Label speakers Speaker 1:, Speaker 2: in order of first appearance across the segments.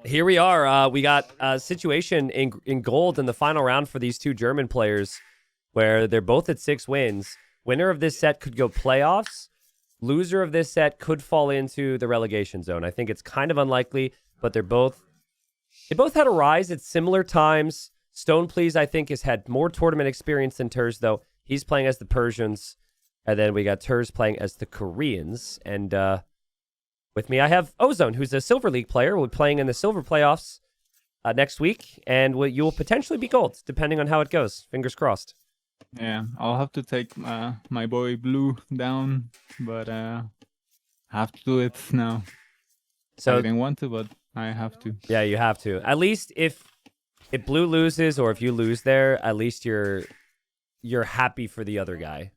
Speaker 1: Here we are. We got a situation in gold in the final round for these two German players where they're both at 6 wins. Winner of this set could go playoffs. Loser of this set could fall into the relegation zone. I think it's kind of unlikely, but they both had a rise at similar times. StonePlease, I think, has had more tournament experience than Terz, though. He's playing as the Persians. And then we got Terz playing as the Koreans. And with me, I have Ozone, who's a Silver League player. We'll be playing in the Silver playoffs next week. And you will potentially be gold, depending on how it goes. Fingers crossed.
Speaker 2: Yeah, I'll have to take my boy Blue down, but I have to do it now.
Speaker 1: So
Speaker 2: I didn't want to, but I have to.
Speaker 1: Yeah, you have to. At least if Blue loses or if you lose there, at least you're happy for the other guy.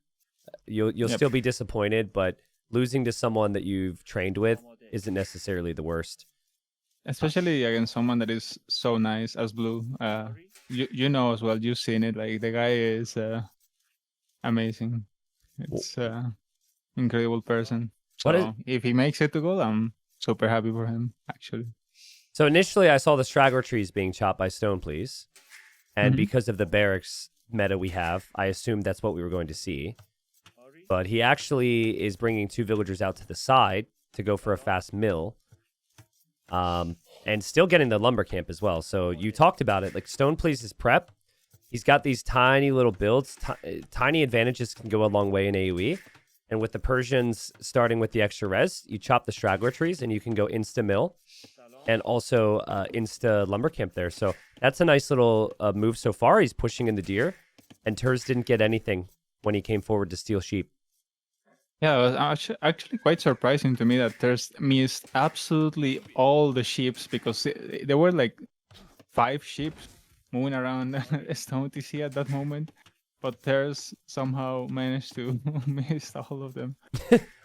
Speaker 1: You'll still be disappointed, but losing to someone that you've trained with isn't necessarily the worst.
Speaker 2: Especially against someone that is so nice as Blue. You know as well. You've seen it. Like the guy is amazing. It's incredible person. So if he makes it to goal, I'm super happy for him. Actually.
Speaker 1: So initially, I saw the straggler trees being chopped by StonePlease, and because of the barracks meta we have, I assumed that's what we were going to see. But he actually is bringing 2 villagers out to the side to go for a fast mill. And still getting the lumber camp as well. So you talked about it, like StonePlease's prep. He's got these tiny little builds. Tiny advantages can go a long way in AoE. And with the Persians starting with the extra res, you chop the straggler trees and you can go insta mill and also insta lumber camp there. So that's a nice little move so far. He's pushing in the deer, and Terz didn't get anything when he came forward to steal sheep.
Speaker 2: Yeah, it was actually quite surprising to me that Terz missed absolutely all the ships, because there were like 5 ships moving around StoneTC at that moment, but Terz somehow managed to miss all of them.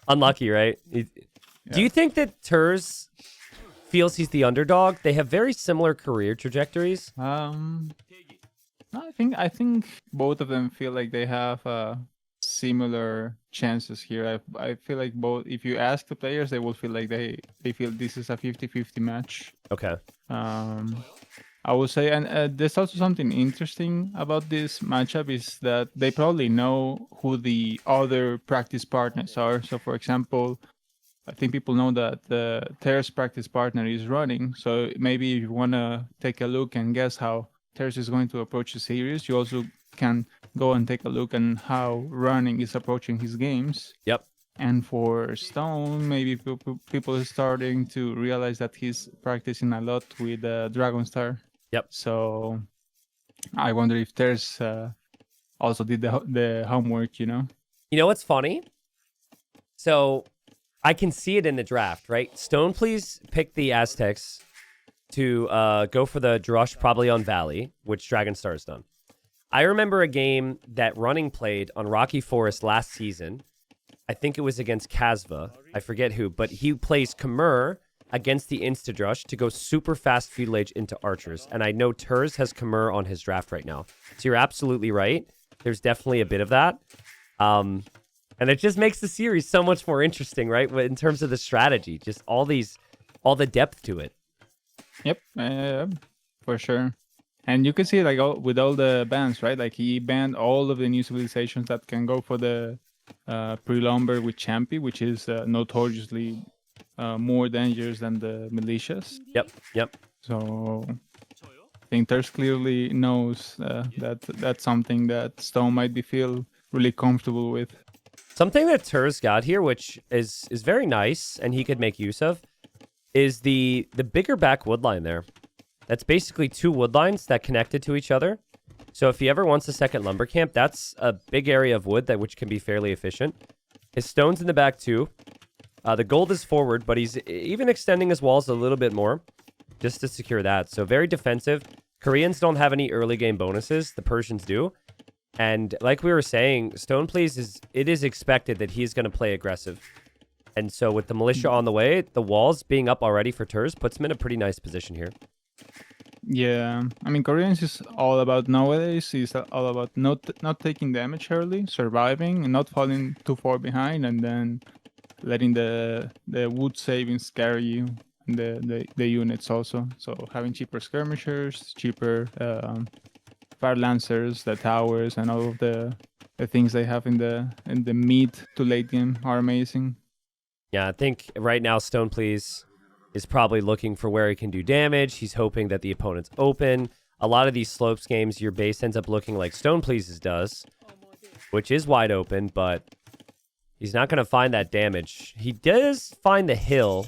Speaker 1: Unlucky, right? Do you think that Terz feels he's the underdog? They have very similar career trajectories.
Speaker 2: I think both of them feel like they have similar chances here. I feel like both, if you ask the players, they will feel like they feel this is a 50-50 match.
Speaker 1: Okay.
Speaker 2: I would say, and there's also something interesting about this matchup, is that they probably know who the other practice partners are. So for example, I think people know that the Terz practice partner is running. So maybe if you want to take a look and guess how Terz is going to approach the series, you also can go and take a look at how running is approaching his games.
Speaker 1: Yep.
Speaker 2: And for Stone, maybe people are starting to realize that he's practicing a lot with Dragonstar.
Speaker 1: Yep.
Speaker 2: So I wonder if Terz also did the homework, you know?
Speaker 1: You know what's funny? So I can see it in the draft, right? StonePlease picked the Aztecs to go for the Drush probably on Valley, which Dragonstar has done. I remember a game that Running played on Rocky Forest last season. I think it was against Kasva. I forget who, but he plays Khmer against the Instadrush to go super fast feudal age into archers. And I know Terz has Khmer on his draft right now. So you're absolutely right. There's definitely a bit of that. And it just makes the series so much more interesting, right? In terms of the strategy, just all the depth to it.
Speaker 2: Yep, for sure. And you can see like with all the bans, right? Like he banned all of the new civilizations that can go for the pre-lumber with Champy, which is notoriously more dangerous than the militias.
Speaker 1: Yep.
Speaker 2: So I think Terz clearly knows that that's something that Stone might feel really comfortable with.
Speaker 1: Something that Terz got here, which is very nice and he could make use of, is the bigger back wood line there. That's basically 2 wood lines that connected to each other. So if he ever wants a second lumber camp, that's a big area of wood which can be fairly efficient. His stone's in the back too. The gold is forward, but he's even extending his walls a little bit more just to secure that. So very defensive. Koreans don't have any early game bonuses. The Persians do. And like we were saying, StonePlease it is expected that he's going to play aggressive. And so with the militia on the way, the walls being up already for Terz puts him in a pretty nice position here.
Speaker 2: Yeah, I mean, Koreans is all about nowadays. Is all about not taking damage early, surviving, and not falling too far behind, and then letting the wood savings carry you. the units also. So having cheaper skirmishers, cheaper fire lancers, the towers, and all of the things they have in the mid to late game are amazing.
Speaker 1: Yeah, I think right now StonePlease is probably looking for where he can do damage. He's hoping that the opponent's open. A lot of these slopes games, your base ends up looking like StonePlease's does, which is wide open, but he's not going to find that damage. He does find the hill.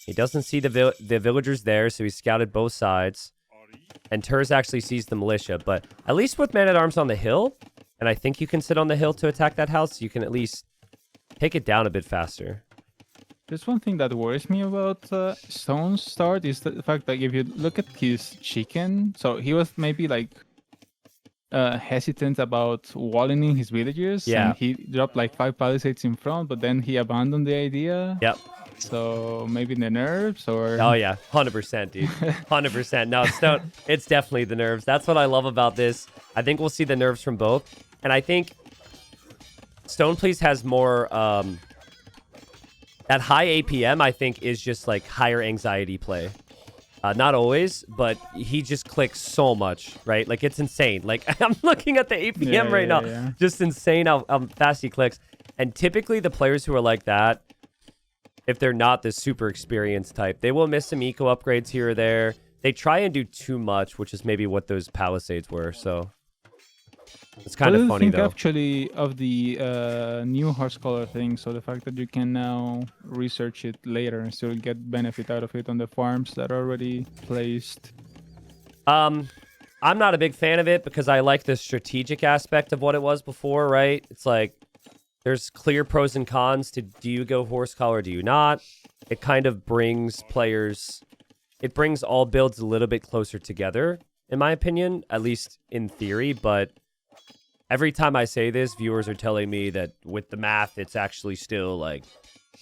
Speaker 1: He doesn't see the villagers there, so he scouted both sides. And Terz actually sees the militia, but at least with man-at-arms on the hill, and I think you can sit on the hill to attack that house, you can at least take it down a bit faster.
Speaker 2: There's one thing that worries me about Stone's start is the fact that if you look at his chicken, so he was maybe like hesitant about walling in his villagers.
Speaker 1: Yeah.
Speaker 2: And he dropped like 5 palisades in front, but then he abandoned the idea.
Speaker 1: Yep.
Speaker 2: So maybe the nerves or...
Speaker 1: Oh, yeah. 100%, dude. 100%. No, Stone, it's definitely the nerves. That's what I love about this. I think we'll see the nerves from both. And I think StonePlease has more... that high APM, I think, is just like higher anxiety play. Not always, but he just clicks so much, right? Like, it's insane. Like, I'm looking at the APM right now.
Speaker 2: Yeah.
Speaker 1: Just insane how fast he clicks. And typically, the players who are like that, if they're not the super experienced type, they will miss some eco upgrades here or there. They try and do too much, which is maybe what those palisades were. So it's kind of funny, though.
Speaker 2: Actually, of the new horse color thing, so the fact that you can now research it later and still get benefit out of it on the farms that are already placed.
Speaker 1: I'm not a big fan of it because I like the strategic aspect of what it was before, right? It's like there's clear pros and cons to do you go horse collar or do you not? It kind of brings players, it brings all builds a little bit closer together, in my opinion, at least in theory, but every time I say this, viewers are telling me that with the math, it's actually still like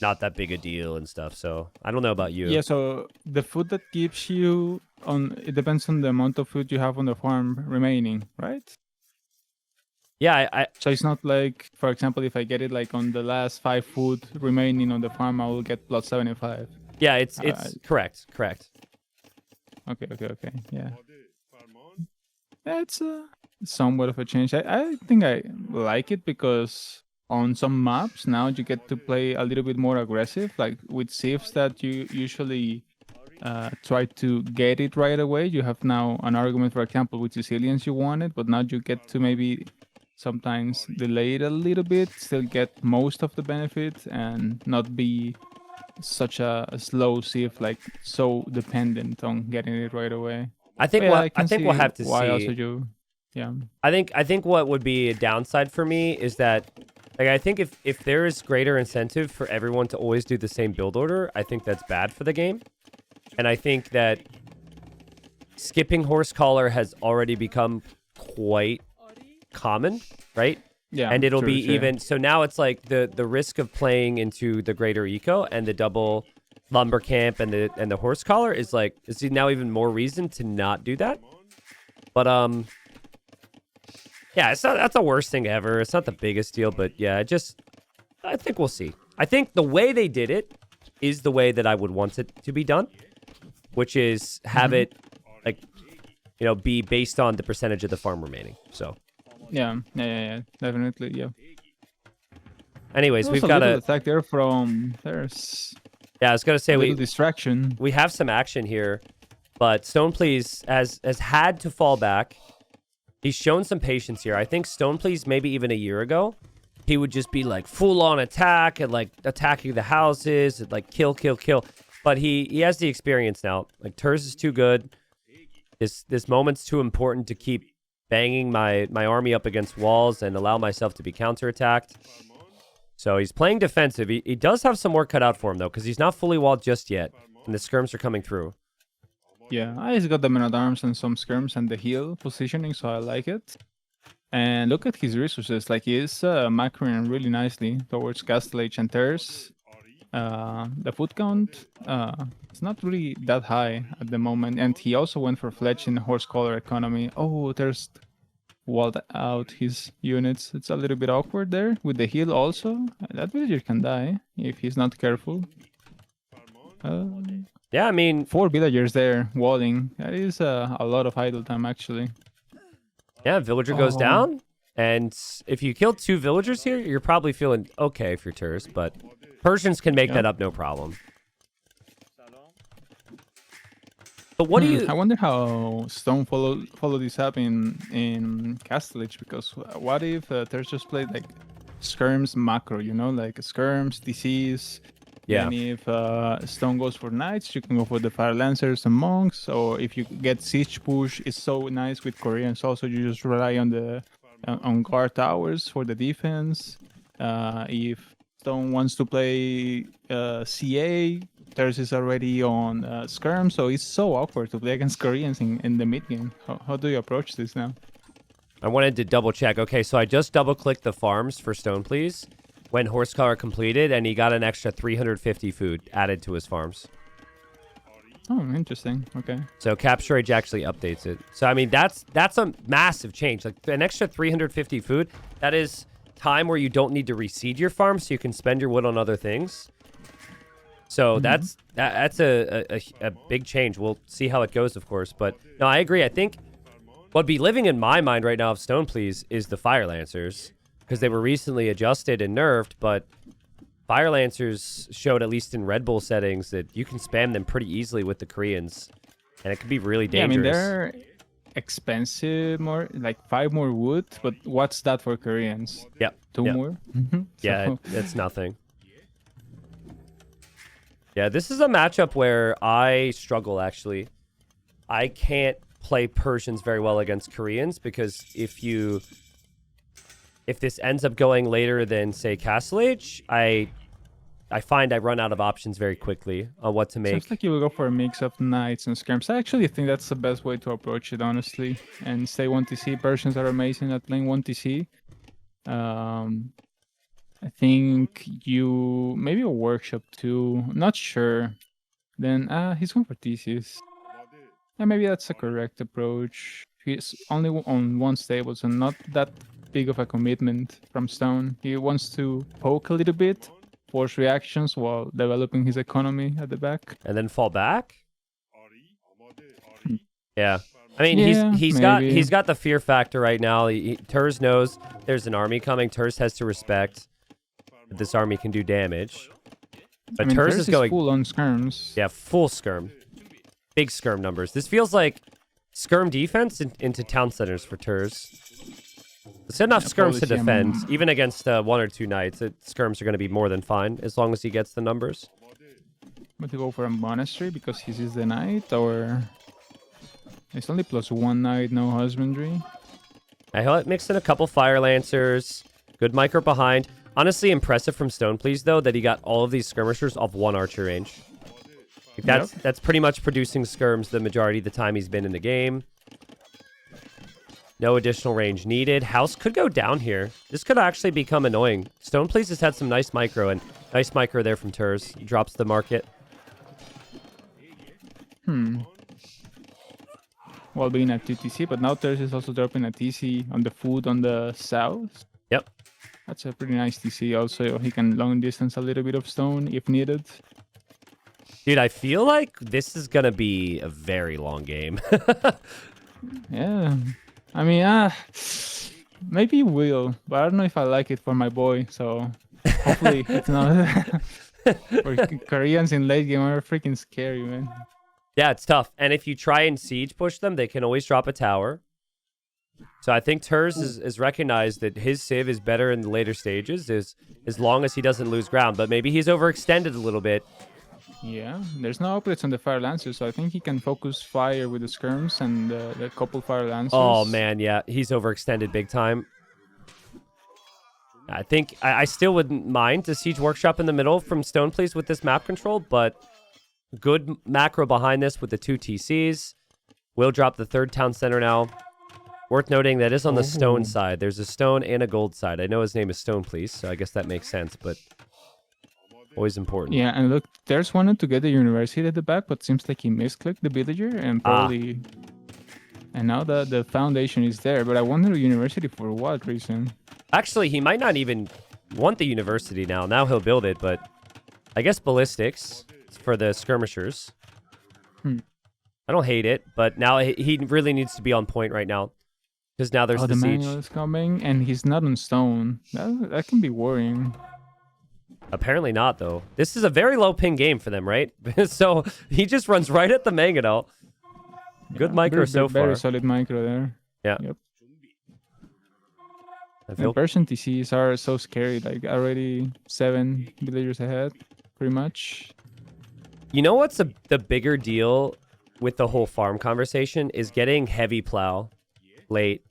Speaker 1: not that big a deal and stuff. So I don't know about you.
Speaker 2: Yeah, so the food that gives you it depends on the amount of food you have on the farm remaining, right?
Speaker 1: Yeah,
Speaker 2: So it's not like, for example, if I get it like on the last 5 food remaining on the farm, I will get plus 75.
Speaker 1: Yeah, it's correct.
Speaker 2: Okay, yeah. It's somewhat of a change. I think I like it because on some maps now you get to play a little bit more aggressive, like with sieves that you usually try to get it right away. You have now an argument, for example, with Sicilians you want it, but now you get to maybe sometimes delay it a little bit, still get most of the benefit and not be such a slow sieve, like so dependent on getting it right away.
Speaker 1: I think we'll have to
Speaker 2: why
Speaker 1: see.
Speaker 2: Also you, yeah.
Speaker 1: I think what would be a downside for me is that, like, I think if there is greater incentive for everyone to always do the same build order, I think that's bad for the game. And I think that skipping horse collar has already become quite common, right?
Speaker 2: Yeah,
Speaker 1: and it'll be even. So now it's like the risk of playing into the greater eco and the double lumber camp and the horse collar is like, is now even more reason to not do that. But yeah, it's not, that's the worst thing ever. It's not the biggest deal, but yeah, I think we'll see. I think the way they did it is the way that I would want it to be done, which is have it like, be based on the percentage of the farm remaining. So
Speaker 2: yeah, definitely, yeah.
Speaker 1: Anyways, we've got a
Speaker 2: attack there from Terz.
Speaker 1: Yeah, I was gonna say
Speaker 2: distraction.
Speaker 1: We have some action here, but StonePlease has had to fall back. He's shown some patience here. I think StonePlease maybe even a year ago, he would just be like full on attack and like attacking the houses and like kill. But he has the experience now. Like Terz is too good. This moment's too important to keep banging my army up against walls and allow myself to be counterattacked. So he's playing defensive. He does have some work cut out for him, though, because he's not fully walled just yet, and the skirms are coming through.
Speaker 2: Yeah, he's got the men-at-arms and some skirms and the heal positioning, so I like it. And look at his resources. Like, he is macroing really nicely towards Castle Age and Terz. The foot count it's not really that high at the moment, and he also went for Fletch in horse collar economy. Oh, Terz walled out his units. It's a little bit awkward there with the heal also. That villager can die if he's not careful.
Speaker 1: Yeah, I mean,
Speaker 2: 4 villagers there walling. That is a lot of idle time, actually.
Speaker 1: yeah, villager goes down. And if you kill 2 villagers here, you're probably feeling okay if you're Terz, but Persians can make that up no problem. But what do you...
Speaker 2: I wonder how Stone follow this up in Castlage, because what if Terz just played like skirms macro, you know, like skirms, disease.
Speaker 1: Yeah.
Speaker 2: And if Stone goes for knights, you can go for the fire lancers and monks. Or if you get siege push, it's so nice with Koreans. Also, you just rely on the on guard towers for the defense. If Stone wants to play CA, Terz is already on skirm, so it's so awkward to play against Koreans in the mid game. How do you approach this now?
Speaker 1: I wanted to double check. Okay, so I just double clicked the farms for StonePlease when Horsecolor completed, and he got an extra 350 food added to his farms.
Speaker 2: Oh, interesting. Okay.
Speaker 1: So Capture Age actually updates it. So I mean, that's a massive change. Like an extra 350 food, that is time where you don't need to reseed your farm, so you can spend your wood on other things. So that's a big change. We'll see how it goes, of course. But no, I agree. I think what'd be living in my mind right now of StonePlease is the Fire Lancers, because they were recently adjusted and nerfed, but Fire Lancers showed, at least in Red Bull settings, that you can spam them pretty easily with the Koreans, and it can be really dangerous.
Speaker 2: Yeah, I mean, they're expensive, more like 5 more wood, but what's that for Koreans?
Speaker 1: Yep.
Speaker 2: 2 more?
Speaker 1: Yeah, it's nothing. Yeah, this is a matchup where I struggle, actually. I can't play Persians very well against Koreans, because if this ends up going later than, say, Castle Age, I find I run out of options very quickly on what to make.
Speaker 2: Seems like you will go for a mix of knights and skirms. I actually think that's the best way to approach it, honestly. And stay 1TC. Persians are amazing at playing 1TC. I think you... maybe a workshop too. Not sure. Then he's going for thesis. Yeah, maybe that's a correct approach. He's only on 1 stable, so not that big of a commitment from Stone. He wants to poke a little bit, force reactions while developing his economy at the back.
Speaker 1: And then fall back? Yeah. I mean,
Speaker 2: Yeah,
Speaker 1: he's got the fear factor right now. Terz knows there's an army coming. Terz has to respect that this army can do damage. But
Speaker 2: I mean,
Speaker 1: Terz is going
Speaker 2: full on skirms.
Speaker 1: Yeah, full skirm. Big skirm numbers. This feels like skirm defense into town centers for Terz. It's enough skirms to defend. Even against 1 or 2 knights, skirms are going to be more than fine, as long as he gets the numbers.
Speaker 2: But to go for a monastery because he sees the knight, or... it's only +1 knight, no husbandry.
Speaker 1: I mixed in a couple Fire Lancers. Good micro behind. Honestly, impressive from StonePlease, though, that he got all of these skirmishers off 1 archer range. Like that's pretty much producing skirms the majority of the time he's been in the game. No additional range needed. House could go down here. This could actually become annoying. StonePlease has had some nice micro, and nice micro there from Terz. Drops the market.
Speaker 2: While being at TTC, but now Terz is also dropping a TC on the food on the south.
Speaker 1: Yep.
Speaker 2: That's a pretty nice TC. Also, he can long distance a little bit of stone if needed.
Speaker 1: Dude, I feel like this is going to be a very long game.
Speaker 2: Yeah. I mean, maybe he will, but I don't know if I like it for my boy, so hopefully it's not. For Koreans in late game are freaking scary, man.
Speaker 1: Yeah, it's tough. And if you try and siege push them, they can always drop a tower. So I think Terz is recognized that his civ is better in the later stages, as long as he doesn't lose ground. But maybe he's overextended a little bit.
Speaker 2: Yeah, there's no upgrades on the Fire Lancers, so I think he can focus fire with the skirms and the couple Fire Lancers.
Speaker 1: Oh, man, yeah. He's overextended big time. I think I still wouldn't mind the Siege Workshop in the middle from StonePlease with this map control, but good macro behind this with the 2 TCs. Will drop the 3rd town center now. Worth noting that is on the stone side. There's a stone and a gold side. I know his name is StonePlease, so I guess that makes sense, but always important.
Speaker 2: Yeah, and look, Terz wanted to get the university at the back, but seems like he misclicked the villager and probably... And now the foundation is there, but I wonder the university for what reason?
Speaker 1: Actually, he might not even want the university now. Now he'll build it, but I guess ballistics. for the skirmishers.
Speaker 2: Hmm.
Speaker 1: I don't hate it, but now he really needs to be on point right now. Because now there's
Speaker 2: Oh,
Speaker 1: the
Speaker 2: the
Speaker 1: siege.
Speaker 2: manual is coming, and he's not on stone. That can be worrying.
Speaker 1: Apparently not, though. This is a very low ping game for them, right? So he just runs right at the mangonel. Good micro so far.
Speaker 2: Very solid micro there.
Speaker 1: Yeah.
Speaker 2: Yep.
Speaker 1: I
Speaker 2: The
Speaker 1: feel
Speaker 2: Persian TCs are so scary. Like already 7 villagers ahead, pretty much.
Speaker 1: You know what's the bigger deal with the whole farm conversation is getting heavy plow late.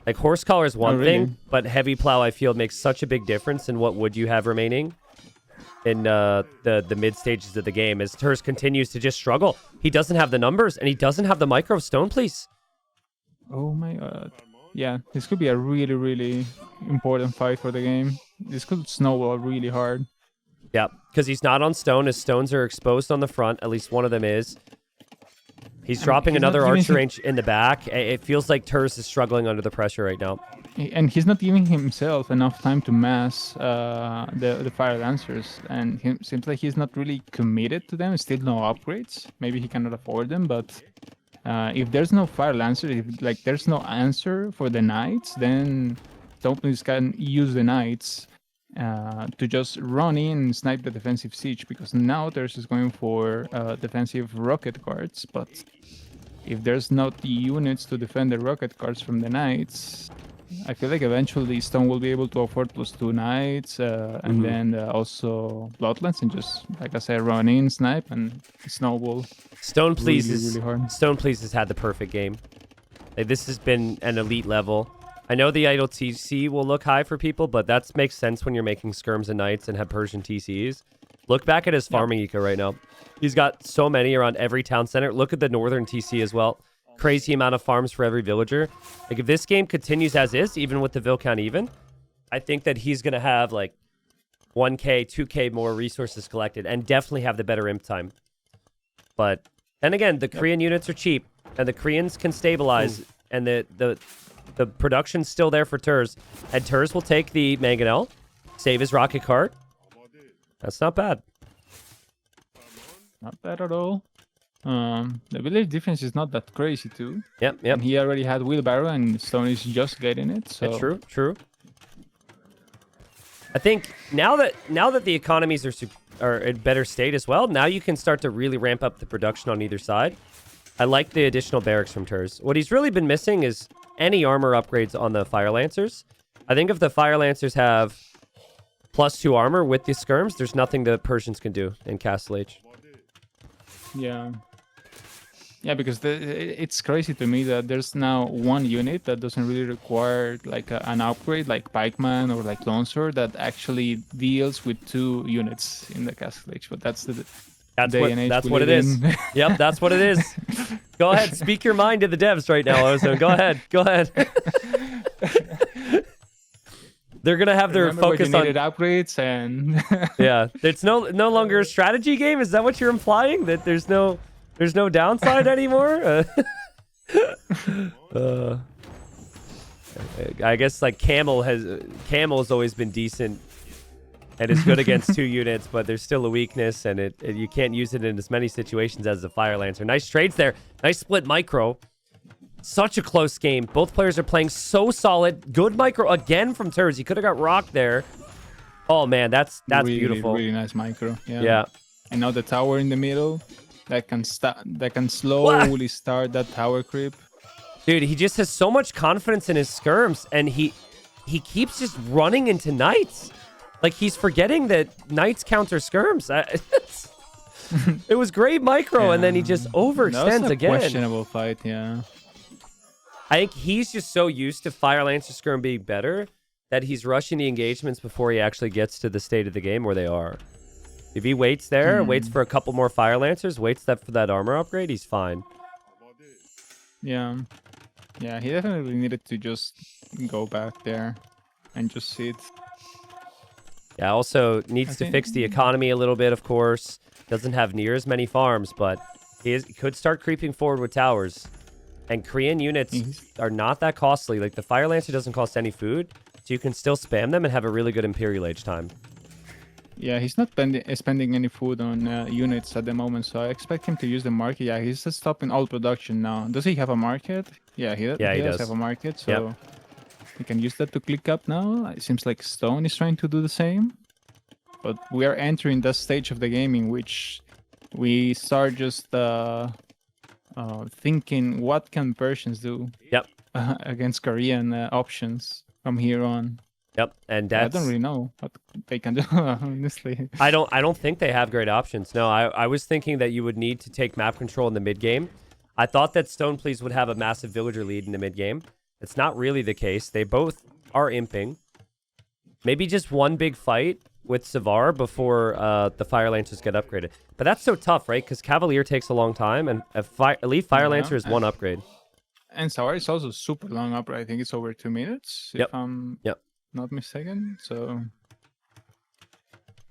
Speaker 1: Like horse collar is one thing, but heavy plow I feel makes such a big difference in what wood you have remaining in the mid stages of the game as Terz continues to just struggle. He doesn't have the numbers and he doesn't have the micro stone, please.
Speaker 2: Oh my god. Yeah, this could be a really, really important fight for the game. This could snowball really hard.
Speaker 1: Yeah, because he's not on stone. His stones are exposed on the front. At least one of them is. He's dropping another archer range in the back. It feels like Terz is struggling under the pressure right now.
Speaker 2: And he's not giving himself enough time to mass the fire lancers. And seems like he's not really committed to them. Still no upgrades. Maybe he cannot afford them, but if there's no fire lancer, if like there's no answer for the knights, then StonePlease can use the knights to just run in and snipe the defensive siege, because now Terz is going for defensive rocket cards, but if there's not the units to defend the rocket cards from the knights, I feel like eventually Stone will be able to afford +2 knights and then also bloodlines and just, like I said, run in, snipe, and snowball.
Speaker 1: StonePlease has had the perfect game. Like, this has been an elite level. I know the idle TC will look high for people, but that makes sense when you're making skirms and knights and have Persian TCs. Look back at his farming eco right now. He's got so many around every town center. Look at the northern TC as well. Crazy amount of farms for every villager. Like, if this game continues as is, even with the vill count even, I think that he's going to have like 1k, 2k more resources collected and definitely have the better imp time. But then again, the Korean units are cheap and the Koreans can stabilize and the production's still there for Terz. And Terz will take the mangonel, save his rocket cart. That's not bad.
Speaker 2: Not bad at all. The village difference is not that crazy too.
Speaker 1: Yep.
Speaker 2: And he already had wheelbarrow and Stone is just getting it. So
Speaker 1: Yeah, true. I think now that the economies are in better state as well, now you can start to really ramp up the production on either side. I like the additional barracks from Terz. What he's really been missing is any armor upgrades on the Fire Lancers. I think if the Fire Lancers have +2 armor with the skirms, there's nothing the Persians can do in Castle H.
Speaker 2: Yeah, because it's crazy to me that there's now one unit that doesn't really require like an upgrade, like Pikeman or like Longsword, that actually deals with 2 units in the Castle Age. But that's the day and age
Speaker 1: that's
Speaker 2: we
Speaker 1: what it
Speaker 2: live
Speaker 1: is.
Speaker 2: in.
Speaker 1: Yep, that's what it is. Go ahead, speak your mind to the devs right now, Ozone. Go ahead. They're gonna have their focus on
Speaker 2: upgrades and
Speaker 1: yeah. It's no longer a strategy game. Is that what you're implying? That there's no downside anymore? I guess like Camel has always been decent and is good against 2 units, but there's still a weakness, and you can't use it in as many situations as the Fire Lancer. Nice trades there. Nice split micro. Such a close game. Both players are playing so solid. Good micro again from Terz. He could have got rocked there. Oh man, that's
Speaker 2: really,
Speaker 1: beautiful.
Speaker 2: Really nice micro.
Speaker 1: Yeah.
Speaker 2: And now the tower in the middle that can slowly start that tower creep.
Speaker 1: Dude, he just has so much confidence in his skirms, and he keeps just running into knights. Like, he's forgetting that knights counter skirms. It was great micro, and then he just overextends again.
Speaker 2: Questionable fight, yeah.
Speaker 1: I think he's just so used to Fire Lancer skirm being better that he's rushing the engagements before he actually gets to the state of the game where they are. If he waits there, waits for a couple more Fire Lancers, waits for that armor upgrade, he's fine.
Speaker 2: Yeah. Yeah, he definitely needed to just go back there and just sit.
Speaker 1: Yeah, also needs to fix the economy a little bit, of course. Doesn't have near as many farms, but he could start creeping forward with towers. And Korean units are not that costly. Like, the Fire Lancer doesn't cost any food, so you can still spam them and have a really good Imperial Age time.
Speaker 2: Yeah, he's not spending any food on units at the moment, so I expect him to use the market. Yeah, he's just stopping all production now. Does he have a market? Yeah,
Speaker 1: Yeah, he
Speaker 2: does
Speaker 1: does.
Speaker 2: have a market, so
Speaker 1: Yep.
Speaker 2: he can use that to click up now. It seems like Stone is trying to do the same, but we are entering that stage of the game in which we start just thinking, what can Persians do
Speaker 1: Yep.
Speaker 2: against Korean options from here on?
Speaker 1: Yep. And
Speaker 2: I don't
Speaker 1: that's
Speaker 2: really know what they can do, honestly.
Speaker 1: I don't think they have great options. No, I was thinking that you would need to take map control in the mid game. I thought that StonePlease would have a massive villager lead in the mid game. It's not really the case. They both are imping. Maybe just one big fight with Savar before the Fire Lancers get upgraded. But that's so tough, right? Because Cavalier takes a long time, and Elite Fire Lancer is one upgrade.
Speaker 2: And Savar is also super long upgrade. I think it's over 2 minutes,
Speaker 1: Yep.
Speaker 2: if I'm not mistaken. So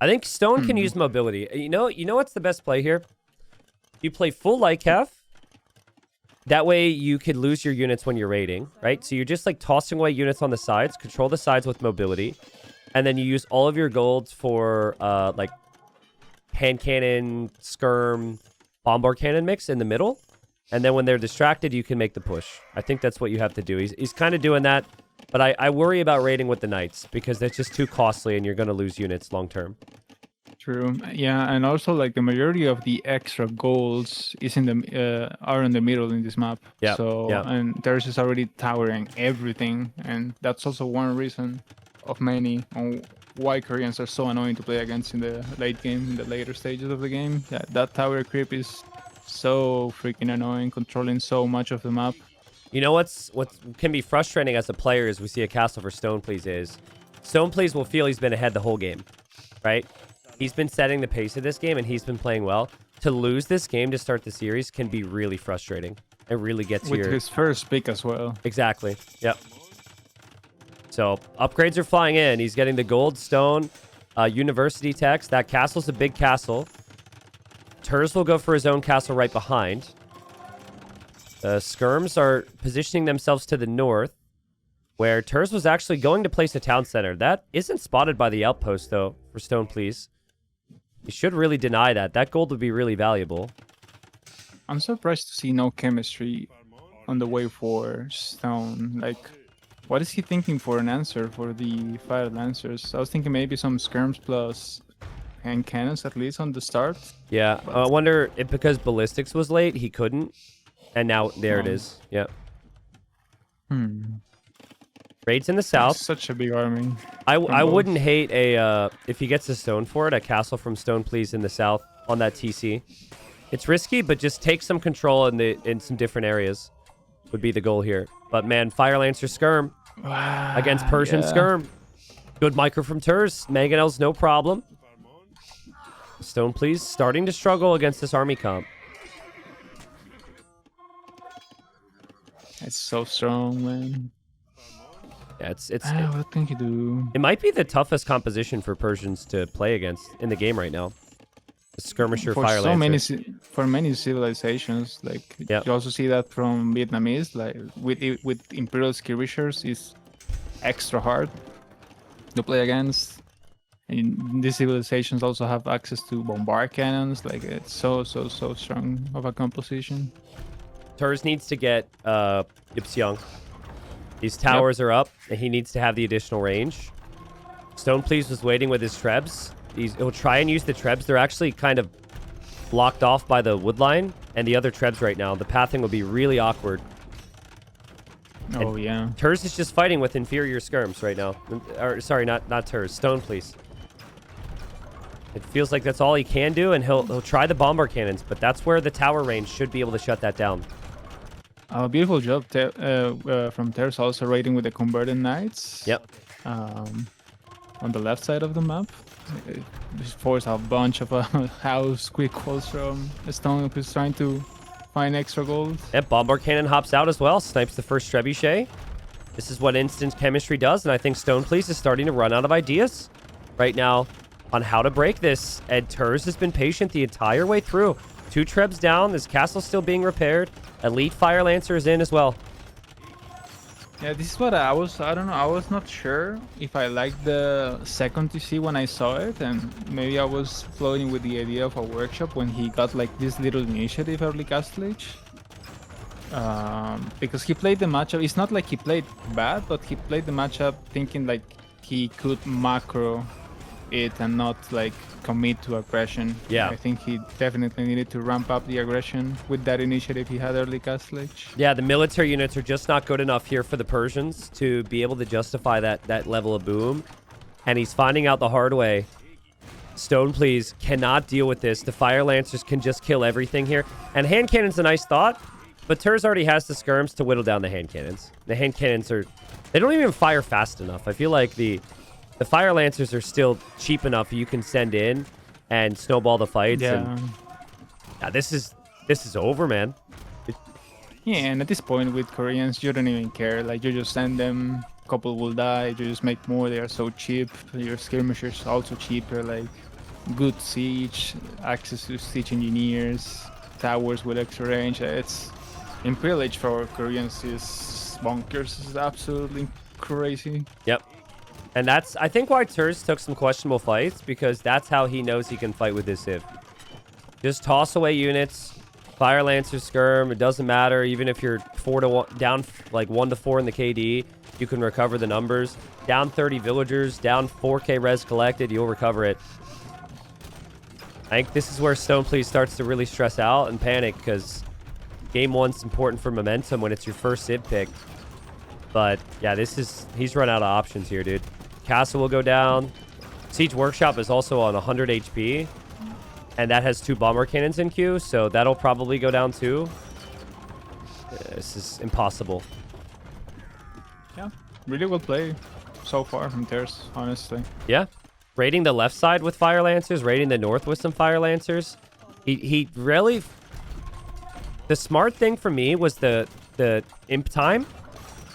Speaker 1: I think Stone can use mobility. You know what's the best play here? You play full light calf. That way you could lose your units when you're raiding, right? So you're just like tossing away units on the sides, control the sides with mobility, and then you use all of your golds for like hand cannon, skirm, bombard cannon mix in the middle. And then when they're distracted, you can make the push. I think that's what you have to do. He's kind of doing that, but I worry about raiding with the knights because that's just too costly and you're going to lose units long term.
Speaker 2: true. Yeah, and also like the majority of the extra goals is in the are in the middle in this map.
Speaker 1: Yeah.
Speaker 2: So and Terz is already towering everything, and that's also one reason of many on why Koreans are so annoying to play against in the late game, in the later stages of the game. That tower creep is so freaking annoying, controlling so much of the map.
Speaker 1: You know what can be frustrating as a player is we see a castle for StonePlease is StonePlease will feel he's been ahead the whole game, right? He's been setting the pace of this game and he's been playing well. To lose this game to start the series can be really frustrating. It really gets
Speaker 2: with
Speaker 1: your...
Speaker 2: his first pick as well.
Speaker 1: Exactly. Yep. So upgrades are flying in. He's getting the gold, stone, university text. That castle's a big castle. Terz will go for his own castle right behind. The skirms are positioning themselves to the north, where Terz was actually going to place a town center. That isn't spotted by the outpost, though, for StonePlease. You should really deny that. That gold would be really valuable.
Speaker 2: I'm surprised to see no chemistry on the way for Stone. Like, what is he thinking for an answer for the Fire Lancers? I was thinking maybe some skirms plus hand cannons at least on the start.
Speaker 1: Yeah, I wonder if because ballistics was late, he couldn't. And now there it is. Yep. Raids in the south.
Speaker 2: It's such a big army.
Speaker 1: I wouldn't hate a if he gets a stone for it, a castle from StonePlease in the south on that TC. It's risky, but just take some control in some different areas would be the goal here. But man, Fire Lancer Skirm against Persian Skirm. Good micro from Terz. Mangonel's no problem. StonePlease starting to struggle against this army comp.
Speaker 2: It's so strong, man.
Speaker 1: Yeah,
Speaker 2: what can you do?
Speaker 1: It might be the toughest composition for Persians to play against in the game right now. The Skirmisher
Speaker 2: For
Speaker 1: Fire
Speaker 2: so
Speaker 1: Lancer.
Speaker 2: for many civilizations, like you also see that from Vietnamese, like with Imperial Skirmishers is extra hard to play against. And these civilizations also have access to bombard cannons. Like it's so strong of a composition.
Speaker 1: Terz needs to get Ypsiong. These towers are up, and he needs to have the additional range. StonePlease was waiting with his trebs. He'll try and use the trebs. They're actually kind of blocked off by the wood line and the other trebs right now. The pathing will be really awkward.
Speaker 2: Oh, yeah.
Speaker 1: Terz is just fighting with inferior skirms right now. Or, sorry, not Terz. StonePlease. It feels like that's all he can do, and he'll try the bombard cannons, but that's where the tower range should be able to shut that down.
Speaker 2: Beautiful job from Terz, also raiding with the converted knights.
Speaker 1: Yep.
Speaker 2: On the left side of the map. This forced a bunch of house quick walls from Stone, who's trying to find extra gold.
Speaker 1: Yep, bombard cannon hops out as well, snipes the first trebuchet. This is what instant chemistry does, and I think StonePlease is starting to run out of ideas right now on how to break this. And Terz has been patient the entire way through. 2 trebs down, this castle's still being repaired. Elite Fire Lancer is in as well.
Speaker 2: Yeah, this is what I don't know. I was not sure if I liked the second TC when I saw it, and maybe I was floating with the idea of a workshop when he got like this little initiative early Castle Age. Because he played the matchup. It's not like he played bad, but he played the matchup thinking like he could macro it and not like commit to aggression.
Speaker 1: Yeah.
Speaker 2: I think he definitely needed to ramp up the aggression with that initiative he had early Castle Age.
Speaker 1: Yeah, the military units are just not good enough here for the Persians to be able to justify that level of boom. And he's finding out the hard way. StonePlease cannot deal with this. The Fire Lancers can just kill everything here. And hand cannon's a nice thought, but Terz already has the skirms to whittle down the hand cannons. The hand cannons are... They don't even fire fast enough. I feel like the Fire Lancers are still cheap enough you can send in and snowball the fights.
Speaker 2: Yeah.
Speaker 1: And, yeah, this is over, man.
Speaker 2: Yeah, and at this point with Koreans, you don't even care. Like, you just send them, couple will die, you just make more, they are so cheap. Your skirmishers also cheaper, like good siege, access to siege engineers, towers with extra range. It's Imperial Age for Koreans is bonkers. It's absolutely crazy.
Speaker 1: Yep. And that's, I think, why Terz took some questionable fights, because that's how he knows he can fight with this Civ. Just toss away units, Fire Lancer skirm, it doesn't matter. Even if you're 4-1, down like 1-4 in the KD, you can recover the numbers. Down 30 villagers, down 4k res collected, you'll recover it. I think this is where StonePlease starts to really stress out and panic, because game one's important for momentum when it's your first Civ pick. But yeah, he's run out of options here, dude. Castle will go down. Siege Workshop is also on 100 HP. And that has 2 bomber cannons in queue, so that'll probably go down too. This is impossible.
Speaker 2: Yeah, really well played so far from Terz, honestly.
Speaker 1: Yeah. Raiding the left side with Fire Lancers, raiding the north with some Fire Lancers. He really... The smart thing for me was the imp time.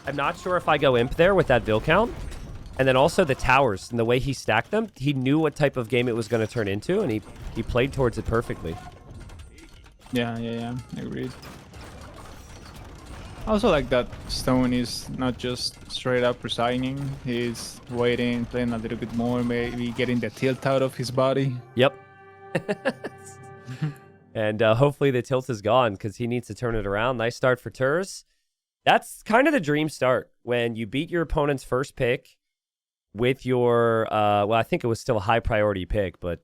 Speaker 1: I'm not sure if I go imp there with that Vil count. And then also the towers and the way he stacked them. He knew what type of game it was going to turn into, and he played towards it perfectly.
Speaker 2: Yeah, agreed. I also like that Stone is not just straight up resigning. He's waiting, playing a little bit more, maybe getting the tilt out of his body.
Speaker 1: Yep. And hopefully the tilt is gone, because he needs to turn it around. Nice start for Terz. That's kind of the dream start, when you beat your opponent's first pick with your, well, I think it was still a high priority pick, but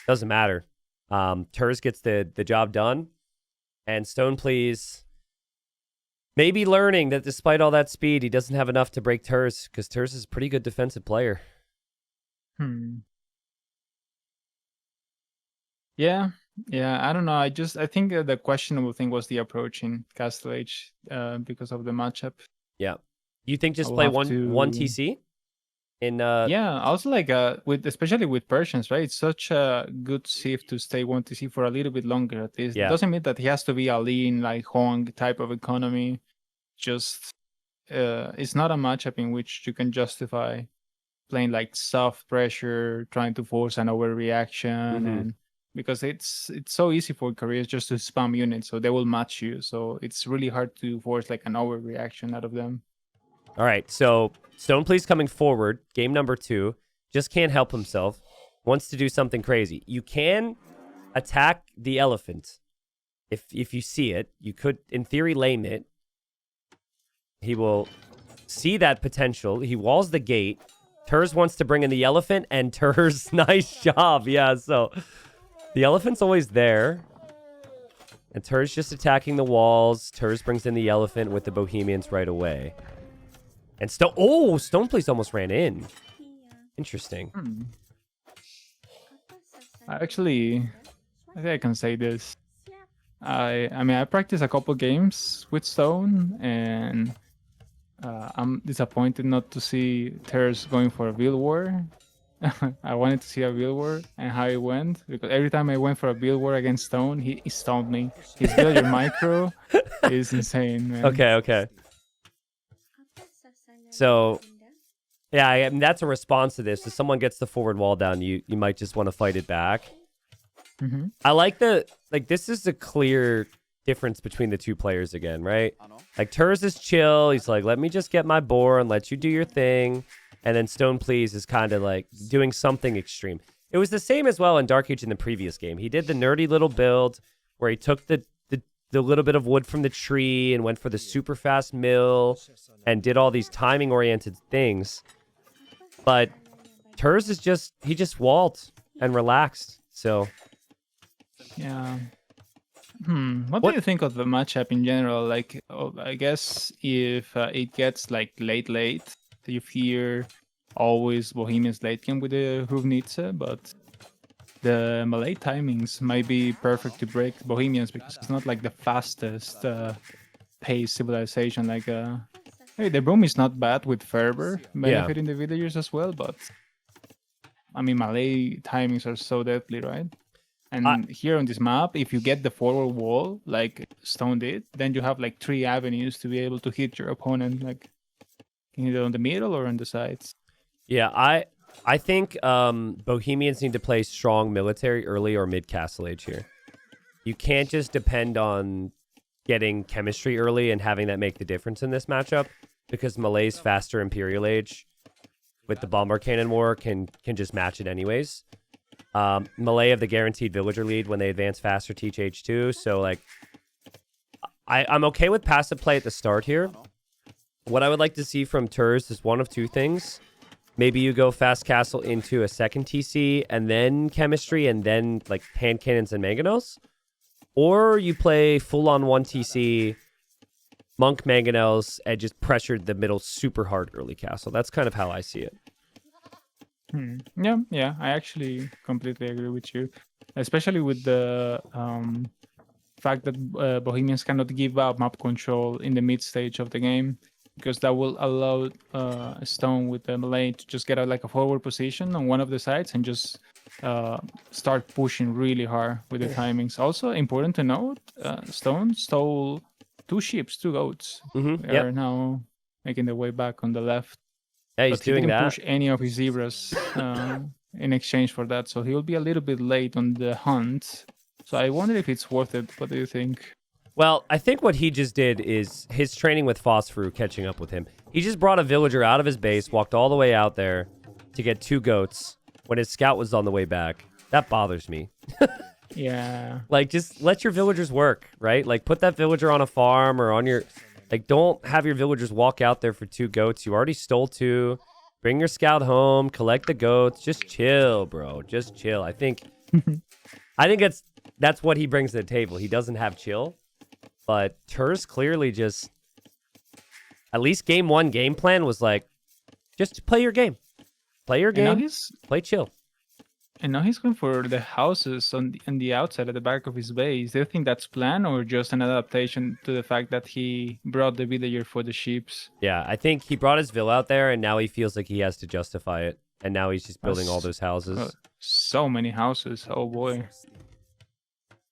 Speaker 1: doesn't matter. Terz gets the job done, and StonePlease maybe learning that despite all that speed, he doesn't have enough to break Terz, because Terz is a pretty good defensive player.
Speaker 2: Yeah, I don't know. I think the questionable thing was the approach in Castle Age because of the matchup.
Speaker 1: Yeah. You think just
Speaker 2: I will
Speaker 1: play
Speaker 2: have
Speaker 1: one
Speaker 2: to-
Speaker 1: TC? In
Speaker 2: Yeah, also like especially with Persians, right? It's such a good Civ to stay 1TC for a little bit longer at least.
Speaker 1: Yeah.
Speaker 2: It doesn't mean that he has to be a lean, like Hong type of economy. Just it's not a matchup in which you can justify playing like soft pressure, trying to force an overreaction, and because it's so easy for Koreans just to spam units, so they will match you. So it's really hard to force like an overreaction out of them.
Speaker 1: All right, so StonePlease coming forward, game number 2, just can't help himself, wants to do something crazy. You can attack the elephant. If you see it, you could, in theory, lame it. He will see that potential. He walls the gate. Terz wants to bring in the elephant, and Terz, nice job. Yeah, so the elephant's always there. And Terz just attacking the walls. Terz brings in the elephant with the Bohemians right away. And StonePlease almost ran in. Interesting.
Speaker 2: I think I can say this. I mean, I practiced a couple games with Stone, and I'm disappointed not to see Terz going for a Build War. I wanted to see a Build War and how it went, because every time I went for a Build War against Stone, he stumped me. His villager micro is insane, man.
Speaker 1: Okay. So, yeah, I mean, that's a response to this. If someone gets the forward wall down, you might just want to fight it back. I like this is a clear difference between the two players again, right? Like Terz is chill. He's like, let me just get my boar and let you do your thing. And then StonePlease is kind of like doing something extreme. It was the same as well in Dark Age in the previous game. He did the nerdy little build where he took the little bit of wood from the tree and went for the super fast mill and did all these timing oriented things. But Terz is he just walled and relaxed. So
Speaker 2: Yeah. What do you think of the matchup in general? Like, I guess if it gets like late, you fear always Bohemian's late game with the Hruvnitsa, but the Malay timings might be perfect to break Bohemians because it's not like the fastest pace civilization. Like, hey, the Broom is not bad with Fervor, benefiting the villagers as well, but I mean, Malay timings are so deadly, right? And here on this map, if you get the forward wall, like Stone did, then you have like 3 avenues to be able to hit your opponent, like either on the middle or on the sides.
Speaker 1: Yeah, I think Bohemians need to play strong military early or mid Castle Age here. You can't just depend on getting chemistry early and having that make the difference in this matchup, because Malay's faster Imperial Age with the Bombard Cannon War can just match it anyways. Malay have the guaranteed villager lead when they advance faster, teach H2. So, like, I'm okay with passive play at the start here. What I would like to see from Terz is one of two things. Maybe you go fast castle into a second TC and then chemistry and then, like, hand cannons and mangonels. Or you play full-on 1 TC, monk mangonels, and just pressured the middle super hard early castle. That's kind of how I see it.
Speaker 2: Yeah, I actually completely agree with you, especially with the fact that Bohemians cannot give up map control in the mid stage of the game, because that will allow Stone with the Malay to just get like a forward position on one of the sides and just start pushing really hard with the timings. Also important to note, Stone stole 2 ships, 2 goats. They are now making their way back on the left.
Speaker 1: Yeah, he's
Speaker 2: but he
Speaker 1: doing
Speaker 2: didn't
Speaker 1: that.
Speaker 2: push any of his zebras in exchange for that, so he will be a little bit late on the hunt. So I wonder if it's worth it. What do you think?
Speaker 1: Well, I think what he just did is his training with Phosphor catching up with him. He just brought a villager out of his base, walked all the way out there to get 2 goats when his scout was on the way back. That bothers me.
Speaker 2: Yeah.
Speaker 1: Like, just let your villagers work, right? Like, put that villager on a farm or on your... Like, don't have your villagers walk out there for 2 goats. You already stole 2. Bring your scout home. Collect the goats. Just chill, bro. Just chill. I think that's what he brings to the table. He doesn't have chill. But Terz clearly just... At least game 1 game plan was like, just play your game. Play your game. Play chill.
Speaker 2: And now he's going for the houses on the outside at the back of his base. Do you think that's planned or just an adaptation to the fact that he brought the villager for the sheeps?
Speaker 1: Yeah, I think he brought his villa out there and now he feels like he has to justify it. And now he's just building all those houses.
Speaker 2: So many houses. Oh boy.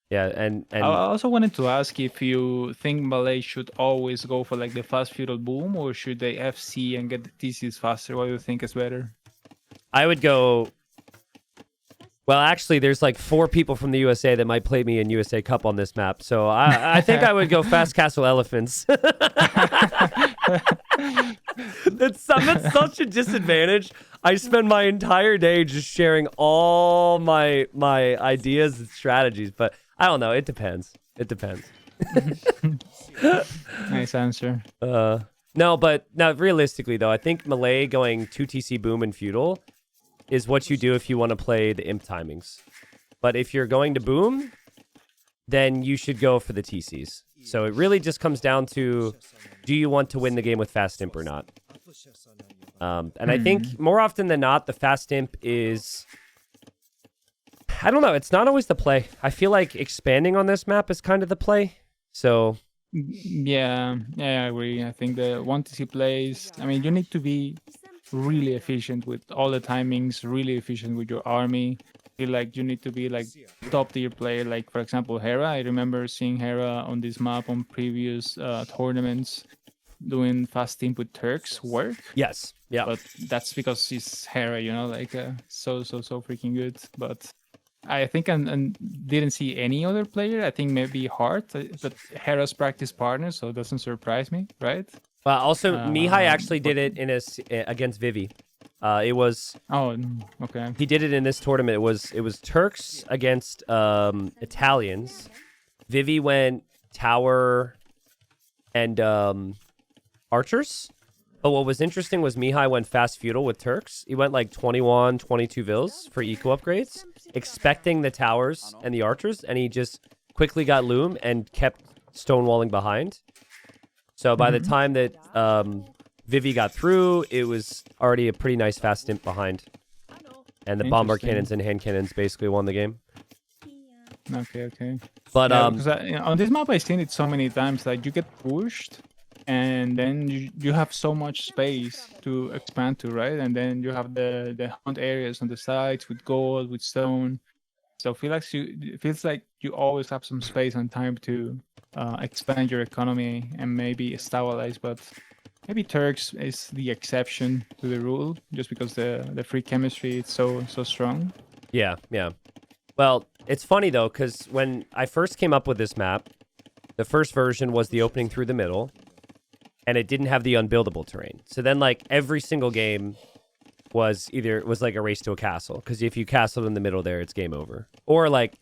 Speaker 1: Yeah, and
Speaker 2: I also wanted to ask if you think Malay should always go for like the fast feudal boom, or should they FC and get the TCs faster? What do you think is better?
Speaker 1: I would go... Well, actually, there's like 4 people from the USA that might play me in USA Cup on this map. So I think I would go Fast Castle Elephants. That's such a disadvantage. I spend my entire day just sharing all my ideas and strategies. But I don't know. It depends. It depends.
Speaker 2: Nice answer.
Speaker 1: No, but now realistically, though, I think Malay going 2 TC boom and feudal is what you do if you want to play the imp timings. But if you're going to boom, then you should go for the TCs. So it really just comes down to, do you want to win the game with fast imp or not? And I think more often than not, the fast imp is... I don't know. It's not always the play. I feel like expanding on this map is kind of the play. So...
Speaker 2: Yeah, I agree. I think the 1 TC plays... I mean, you need to be really efficient with all the timings, really efficient with your army. I feel like you need to be like top tier player. Like, for example, Hera. I remember seeing Hera on this map on previous tournaments doing fast imp with Turks work.
Speaker 1: Yes. Yeah.
Speaker 2: But that's because she's Hera, you know, like so freaking good. But I think and didn't see any other player. I think maybe Hart, but Hera's practice partner, so it doesn't surprise me, right?
Speaker 1: Well, also Mihai actually
Speaker 2: But
Speaker 1: did it in against Vivi. It was
Speaker 2: oh, okay.
Speaker 1: he did it in this tournament. It was Turks against Italians. Vivi went tower and archers. But what was interesting was Mihai went fast feudal with Turks. He went like 21, 22 vills for eco upgrades, expecting the towers and the archers, and he just quickly got loom and kept stonewalling behind. So by the time that Vivi got through, it was already a pretty nice fast stint behind. And the bombard cannons and hand cannons basically won the game.
Speaker 2: Okay.
Speaker 1: But
Speaker 2: yeah, because on this map I've seen it so many times. Like you get pushed, and then you have so much space to expand to, right? And then you have the hunt areas on the sides with gold, with stone. So it feels like you always have some space and time to expand your economy and maybe stabilize. But maybe Turks is the exception to the rule, just because the free chemistry is so strong.
Speaker 1: Yeah. Well, it's funny though, because when I first came up with this map, the first version was the opening through the middle, and it didn't have the unbuildable terrain. So then, like, every single game was like a race to a castle, because if you castled in the middle there, it's game over. Or like,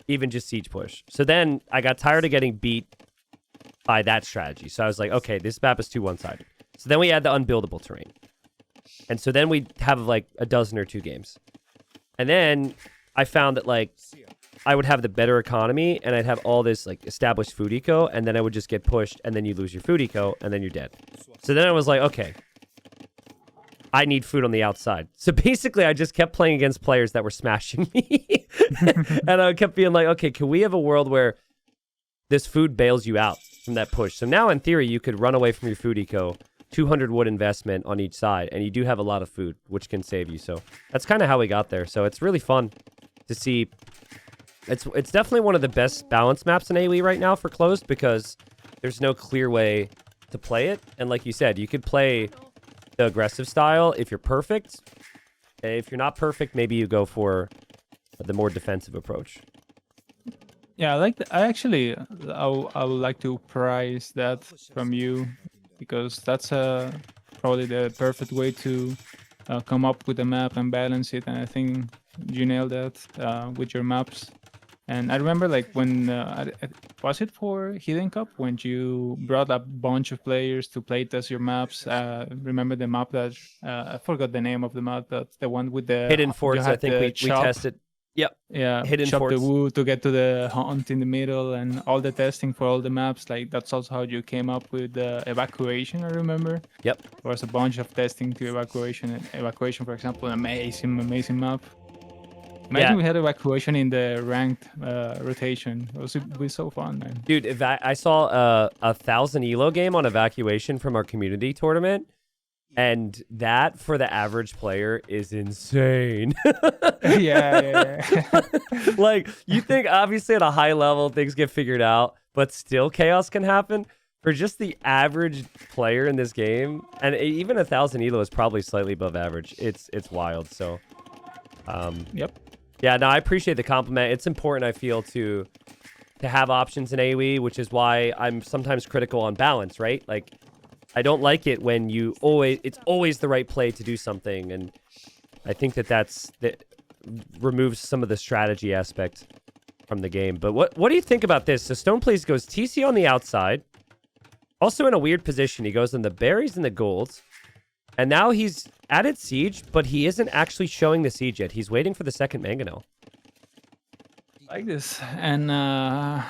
Speaker 1: even just siege push. So then I got tired of getting beat by that strategy. So I was like, okay, this map is too one-sided. So then we add the unbuildable terrain. And so then we have like a dozen or two games. And then I found that like I would have the better economy and I'd have all this like established food eco, and then I would just get pushed, and then you lose your food eco, and then you're dead. So then I was like, okay, I need food on the outside. So basically I just kept playing against players that were smashing me. And I kept being like, okay, can we have a world where this food bails you out from that push? So now in theory, you could run away from your food eco, 200 wood investment on each side, and you do have a lot of food, which can save you. So that's kind of how we got there. So it's really fun to see. It's definitely one of the best balanced maps in AoE right now for closed, because there's no clear way to play it. And like you said, you could play the aggressive style if you're perfect. If you're not perfect, maybe you go for the more defensive approach.
Speaker 2: Yeah, I would like to prize that from you, because that's probably the perfect way to come up with a map and balance it. And I think you nailed that with your maps. And I remember like when was it for Hidden Cup when you brought a bunch of players to play test your maps? Remember the map that I forgot the name of the map, that the one with the
Speaker 1: Hidden Forts. I think we tested. Yep.
Speaker 2: Yeah,
Speaker 1: Hidden
Speaker 2: chop
Speaker 1: Forts.
Speaker 2: the wood to get to the hunt in the middle, and all the testing for all the maps. Like that's also how you came up with the evacuation. I remember.
Speaker 1: Yep.
Speaker 2: There was a bunch of testing to evacuation. Evacuation, for example, an amazing map. Imagine we had evacuation in the ranked rotation. It would be so fun, man.
Speaker 1: Dude, I saw a 1,000 elo game on evacuation from our community tournament, and that for the average player is insane.
Speaker 2: Yeah.
Speaker 1: Like, you think obviously at a high level things get figured out, but still chaos can happen. For just the average player in this game, and even 1,000 elo is probably slightly above average. It's wild. So,
Speaker 2: Yep.
Speaker 1: Yeah, no, I appreciate the compliment. It's important, I feel, to have options in AoE, which is why I'm sometimes critical on balance, right? Like, I don't like it when it's always the right play to do something, and I think that removes some of the strategy aspect from the game. But what do you think about this? So StonePlease goes TC on the outside, also in a weird position. He goes in the berries and the golds, and now he's added siege, but he isn't actually showing the siege yet. He's waiting for the second mangonel.
Speaker 2: Like this, and I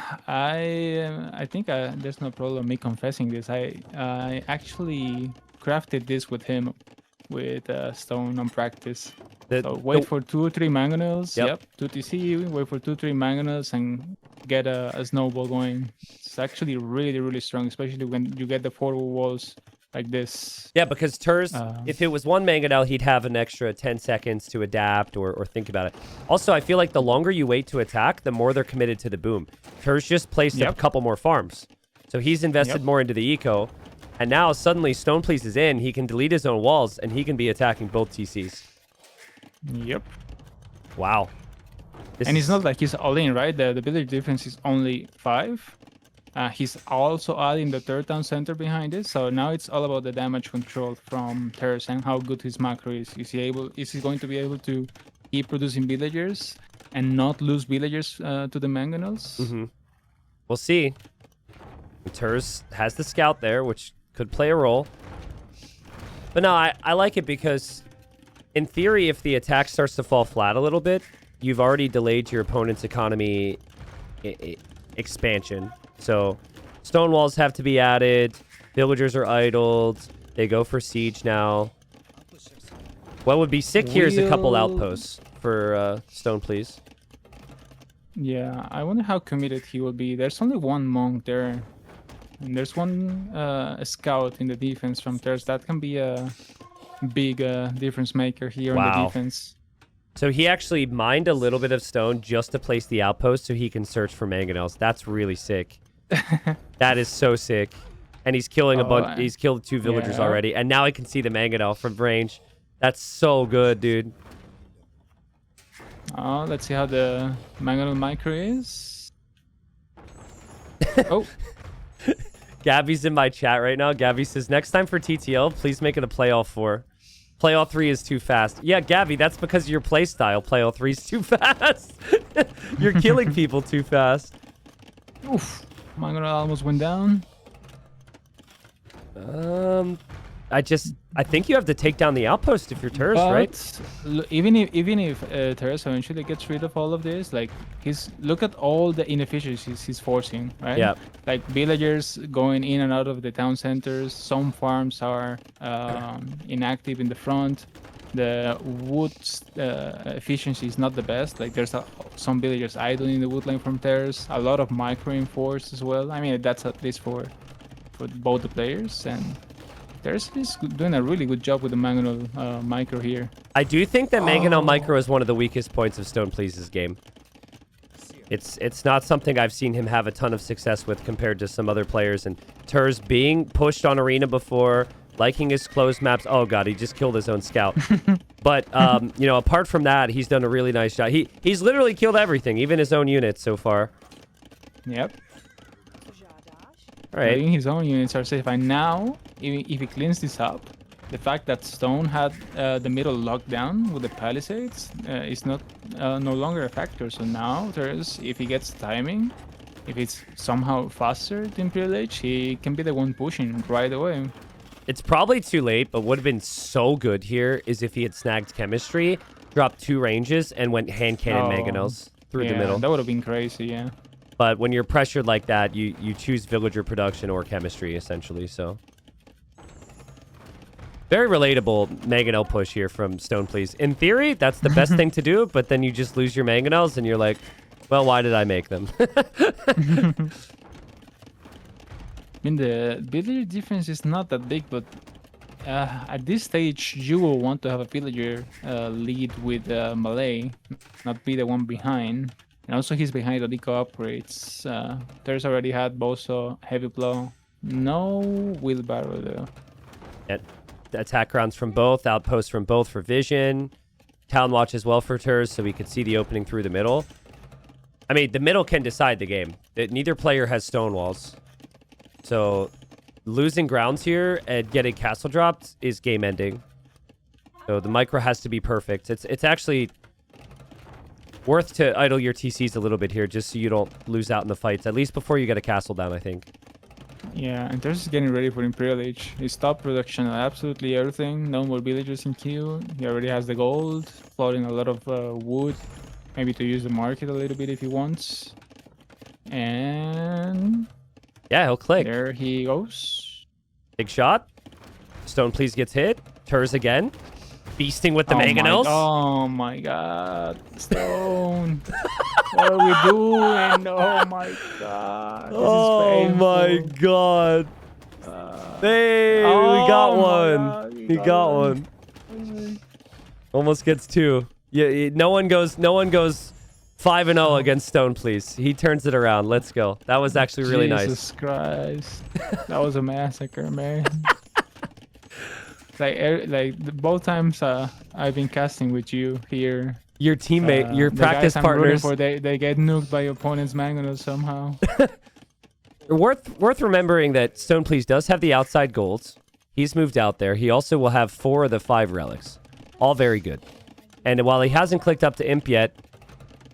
Speaker 2: think there's no problem me confessing this. I actually crafted this with him with stone on practice. So wait for 2 or 3 mangonels. Yep. 2 TC. Wait for 2 or 3 mangonels and get a snowball going. It's actually really strong, especially when you get the forward walls like this.
Speaker 1: Yeah, because Terz, if it was 1 mangonel, he'd have an extra 10 seconds to adapt or think about it. Also, I feel like the longer you wait to attack, the more they're committed to the boom. Terz just placed a couple more farms. So he's invested more into the eco. And now suddenly StonePlease is in. He can delete his own walls, and he can be attacking both TCs.
Speaker 2: Yep.
Speaker 1: Wow.
Speaker 2: And it's not like he's all in, right? The village defense is only 5. He's also adding the third town center behind it. So now it's all about the damage control from Terz and how good his macro is. Is he going to be able to keep producing villagers and not lose villagers to the mangonels?
Speaker 1: We'll see. Terz has the scout there, which could play a role. But no, I like it because, in theory, if the attack starts to fall flat a little bit, you've already delayed your opponent's economy expansion. So, stone walls have to be added. Villagers are idled. They go for siege now. What would be sick here is a couple outposts for Stone, please.
Speaker 2: Yeah, I wonder how committed he will be. There's only one monk there. And there's one scout in the defense from Terz. That can be a big difference maker here in the defense.
Speaker 1: So he actually mined a little bit of stone just to place the outpost so he can search for mangonels. That's really sick. That is so sick. And he's killing a bunch. He's killed 2 villagers already. And now I can see the mangonel from range. That's so good, dude.
Speaker 2: Let's see how the mangonel micro is. Oh.
Speaker 1: Gabby's in my chat right now. Gabby says, next time for TTL, please make it a play all 4. Play all 3 is too fast. Yeah, Gabby, that's because of your play style. Play all 3 is too fast. You're killing people too fast.
Speaker 2: Oof. Mangonel almost went down.
Speaker 1: I think you have to take down the outpost if you're Terz, right?
Speaker 2: Even if Terz eventually gets rid of all of this, like look at all the inefficiencies he's forcing, right?
Speaker 1: Yeah.
Speaker 2: Like villagers going in and out of the town centers. Some farms are inactive in the front. The wood efficiency is not the best. Like there's some villagers idling in the woodline from Terz. A lot of micro enforced as well. I mean, that's at least for both the players, and Terz is doing a really good job with the mangonel micro here.
Speaker 1: I do think that mangonel micro is one of the weakest points of StonePlease's game. It's not something I've seen him have a ton of success with compared to some other players. And Terz being pushed on arena before, liking his closed maps. Oh god, he just killed his own scout. But you know, apart from that, he's done a really nice job. He's literally killed everything, even his own units so far.
Speaker 2: Yep.
Speaker 1: All right.
Speaker 2: His own units are safe. And now, if he cleans this up, the fact that Stone had the middle locked down with the palisades is no longer a factor. So now Terz, if he gets timing, if it's somehow faster than Imperial Age, he can be the one pushing right away.
Speaker 1: It's probably too late, but would have been so good here is if he had snagged chemistry, dropped 2 ranges, and went hand cannon mangonels through the middle.
Speaker 2: That would have been crazy, yeah.
Speaker 1: But when you're pressured like that, you choose villager production or chemistry, essentially, so. Very relatable mangonel push here from StonePlease. In theory, that's the best thing to do, but then you just lose your mangonels and you're like, well, why did I make them?
Speaker 2: I mean, the villager difference is not that big, but at this stage, you will want to have a villager lead with Malay, not be the one behind. And also, he's behind the deco upgrades. Terz already had Boso, Heavy Blow. No wheelbarrow, though.
Speaker 1: Attack grounds from both, outposts from both for vision. Town watch as well for Terz, so we could see the opening through the middle. I mean, the middle can decide the game. Neither player has stone walls. So, losing grounds here and getting castle dropped is game ending. So, the micro has to be perfect. It's actually worth to idle your TCs a little bit here just so you don't lose out in the fights, at least before you get a castle down, I think.
Speaker 2: Yeah, and Terz is getting ready for Imperial Age. He stopped production on absolutely everything. No more villagers in queue. He already has the gold, floating a lot of wood, maybe to use the market a little bit if he wants. And
Speaker 1: yeah, he'll click.
Speaker 2: There he goes.
Speaker 1: Big shot. StonePlease gets hit. Terz again. Feasting with the mangonels.
Speaker 2: Oh my god. Stone. What are we doing? Oh my god. This is
Speaker 1: my god. Hey, we got one. He got one. Almost gets 2. Yeah, no one goes 5-0 against StonePlease. He turns it around. Let's go. That was actually really nice.
Speaker 2: Jesus Christ. That was a massacre, man. Like both times I've been casting with you here.
Speaker 1: Your teammate, your
Speaker 2: the
Speaker 1: practice
Speaker 2: guys I'm rooting
Speaker 1: partners.
Speaker 2: for, they get nuked by opponents' mangonels somehow.
Speaker 1: Worth remembering that StonePlease does have the outside golds. He's moved out there. He also will have 4 of the 5 relics. All very good. And while he hasn't clicked up to Imp yet,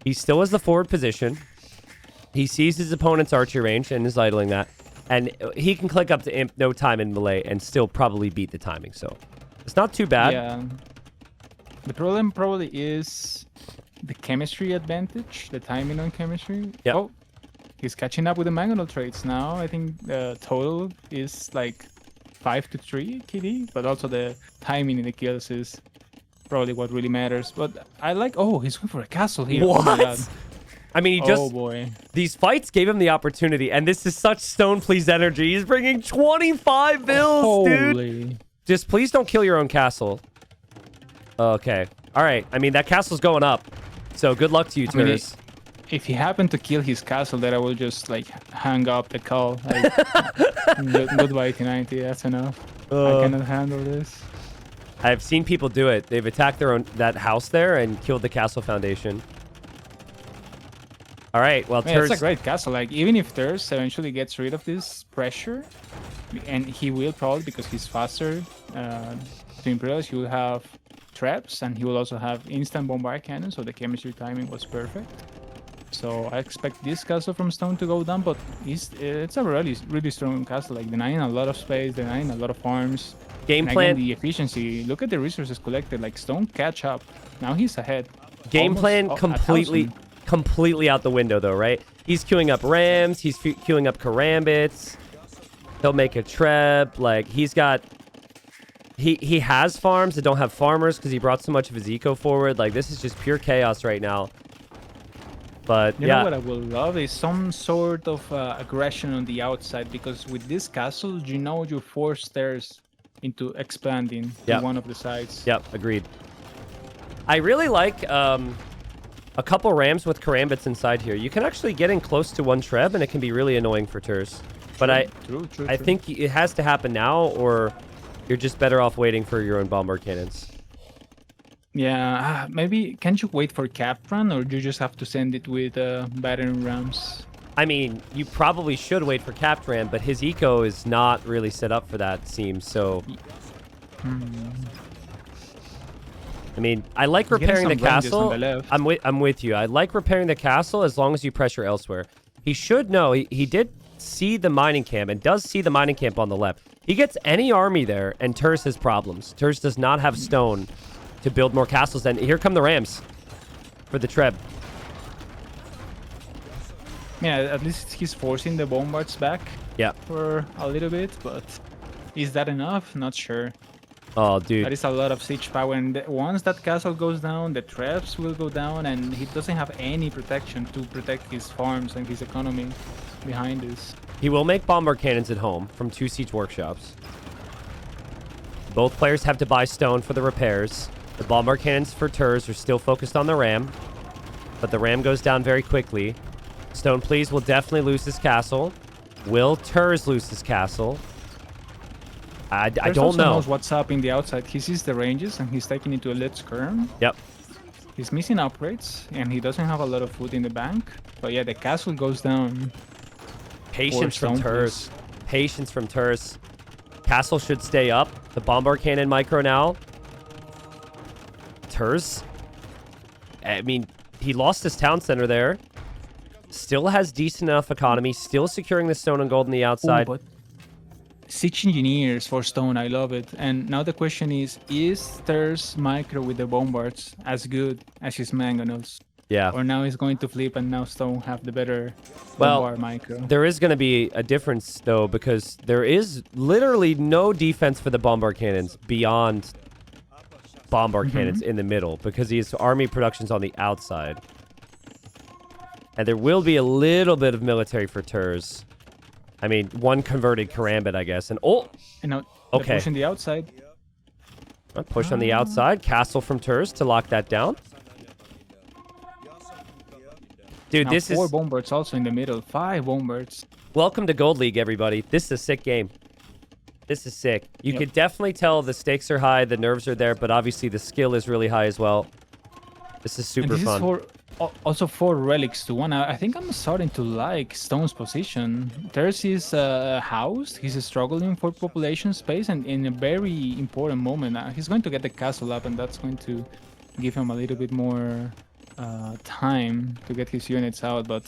Speaker 1: he still has the forward position. He sees his opponent's archery range and is idling that. And he can click up to Imp no time in melee and still probably beat the timing. So it's not too bad.
Speaker 2: Yeah. The problem probably is the chemistry advantage, the timing on chemistry.
Speaker 1: Yep.
Speaker 2: Oh, he's catching up with the mangonel traits now. I think the total is like 5-3 KD, but also the timing in the kills is probably what really matters. But I like, oh, he's going for a castle here. Oh my God.
Speaker 1: What? I mean, he
Speaker 2: Oh
Speaker 1: just...
Speaker 2: boy.
Speaker 1: These fights gave him the opportunity, and this is such StonePlease energy. He's bringing 25 bills, dude.
Speaker 2: Holy.
Speaker 1: Just please don't kill your own castle. Okay. All right. I mean, that castle's going up. So good luck to you,
Speaker 2: I mean,
Speaker 1: Terz.
Speaker 2: if he happened to kill his castle, then I will just like hang up the call. Like, goodbye T90, that's enough. I cannot handle this.
Speaker 1: I've seen people do it. They've attacked their own that house there and killed the castle foundation. All right. Well,
Speaker 2: Yeah,
Speaker 1: Terz...
Speaker 2: it's a great castle. Like, even if Terz eventually gets rid of this pressure, and he will probably because he's faster to Imperials, he will have traps and he will also have instant bombard cannon, so the chemistry timing was perfect. So I expect this castle from Stone to go down, but it's a really strong castle. Like, denying a lot of space, denying a lot of farms.
Speaker 1: Game
Speaker 2: And
Speaker 1: plan...
Speaker 2: again, the efficiency. Look at the resources collected. Like, Stone catch up. Now he's ahead.
Speaker 1: Game
Speaker 2: Almost
Speaker 1: plan
Speaker 2: 1,000.
Speaker 1: completely out the window, though, right? He's queuing up Rams. He's queuing up Karambits. He'll make a Treb. Like, he's got... He has farms that don't have farmers because he brought so much of his eco forward. Like, this is just pure chaos right now. But,
Speaker 2: You
Speaker 1: yeah.
Speaker 2: know what I would love is some sort of aggression on the outside, because with this castle, you know you force Terz into expanding to one of the sides.
Speaker 1: Yep, agreed. I really like a couple Rams with Karambits inside here. You can actually get in close to one Treb, and it can be really annoying for Terz. But I think it has to happen now, or you're just better off waiting for your own bombard cannons.
Speaker 2: Yeah, maybe can't you wait for cap run, or do you just have to send it with battering rams?
Speaker 1: I mean, you probably should wait for Capt Ram, but his eco is not really set up for that, it seems. So, I mean, I like repairing the castle. I'm with you. I like repairing the castle as long as you pressure elsewhere. He should know. He did see the mining camp and does see the mining camp on the left. He gets any army there, and Terz has problems. Terz does not have stone to build more castles. And here come the Rams for the Treb.
Speaker 2: Yeah, at least he's forcing the bombards back.
Speaker 1: Yeah.
Speaker 2: For a little bit, but is that enough? Not sure.
Speaker 1: Oh, dude.
Speaker 2: That is a lot of siege power, and once that castle goes down, the traps will go down, and he doesn't have any protection to protect his farms and his economy behind this.
Speaker 1: He will make bombard cannons at home from 2 siege workshops. Both players have to buy stone for the repairs. The bombard cannons for Terz are still focused on the Ram, but the Ram goes down very quickly. StonePlease will definitely lose his castle. Will Terz lose his castle? I don't know.
Speaker 2: Knows what's up in the outside. He sees the ranges and he's taking it to a lit skirm.
Speaker 1: Yep.
Speaker 2: He's missing upgrades and he doesn't have a lot of food in the bank. But yeah, the castle goes down.
Speaker 1: Patience from Terz. Patience from Terz. Castle should stay up. The bombard cannon micro now. Terz. I mean, he lost his town center there. Still has decent enough economy. Still securing the stone and gold on the outside.
Speaker 2: Ooh, but siege engineers for stone, I love it. And now the question is Terz micro with the bombards as good as his mangonels?
Speaker 1: Yeah.
Speaker 2: Or now he's going to flip and now stone have the better bombard micro?
Speaker 1: There is going to be a difference, though, because there is literally no defense for the bombard cannons beyond bombard cannons in the middle, because his army production's on the outside. And there will be a little bit of military for Terz. I mean, one converted Karambit, I guess. And
Speaker 2: And now
Speaker 1: okay.
Speaker 2: push on the outside.
Speaker 1: A push on the outside. Castle from Terz to lock that down. Dude,
Speaker 2: now
Speaker 1: this is...
Speaker 2: 4 bombards also in the middle. 5 bombards.
Speaker 1: Welcome to Gold League, everybody. This is a sick game. This is sick. You could definitely tell the stakes are high, the nerves are there, but obviously the skill is really high as well. This is
Speaker 2: And
Speaker 1: super
Speaker 2: this
Speaker 1: fun.
Speaker 2: is for also 4 relics to 1. I think I'm starting to like Stone's position. Terz is housed. He's struggling for population space, and in a very important moment, he's going to get the castle up, and that's going to give him a little bit more time to get his units out. But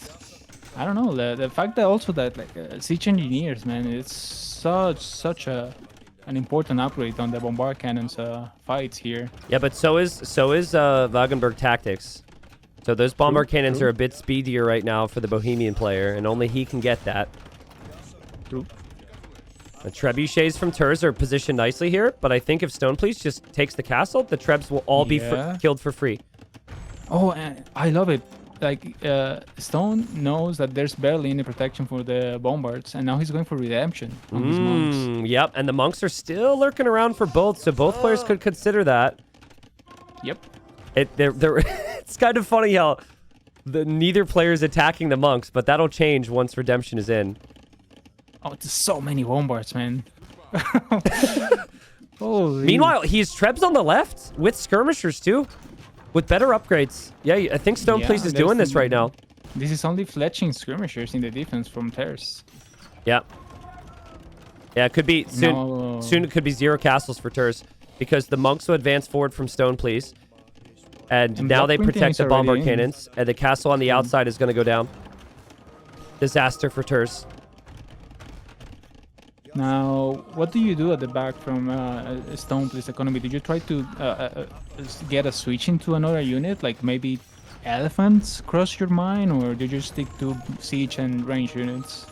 Speaker 2: I don't know, the fact that also that like siege engineers, man, it's such an important upgrade on the bombard cannons fights here.
Speaker 1: Yeah, but so is Wagenberg Tactics. So those bombard cannons
Speaker 2: true.
Speaker 1: are a bit speedier right now for the Bohemian player, and only he can get that.
Speaker 2: True.
Speaker 1: The trebuchets from Terz are positioned nicely here, but I think if StonePlease just takes the castle, the Trebs will all be killed for free.
Speaker 2: Oh, and I love it. Like, Stone knows that there's barely any protection for the bombards, and now he's going for redemption on his monks.
Speaker 1: Yep, and the monks are still lurking around for both, so both players could consider that.
Speaker 2: Yep.
Speaker 1: It's kind of funny how neither player is attacking the monks, but that'll change once redemption is in.
Speaker 2: Oh, there's so many bombards, man. Holy.
Speaker 1: Meanwhile, he's Trebs on the left with skirmishers too, with better upgrades. Yeah, I think StonePlease is doing this right now.
Speaker 2: This is only fletching skirmishers in the defense from Terz.
Speaker 1: Yeah. Yeah, it could be soon.
Speaker 2: No.
Speaker 1: Soon it could be 0 castles for Terz because the monks will advance forward from StonePlease, and now they protect the bombard cannons, and the castle on the outside is going to go down. Disaster for Terz.
Speaker 2: Now, what do you do at the back from StonePlease economy? Did you try to get a switch into another unit, like maybe elephants cross your mind, or did you stick to siege and range units?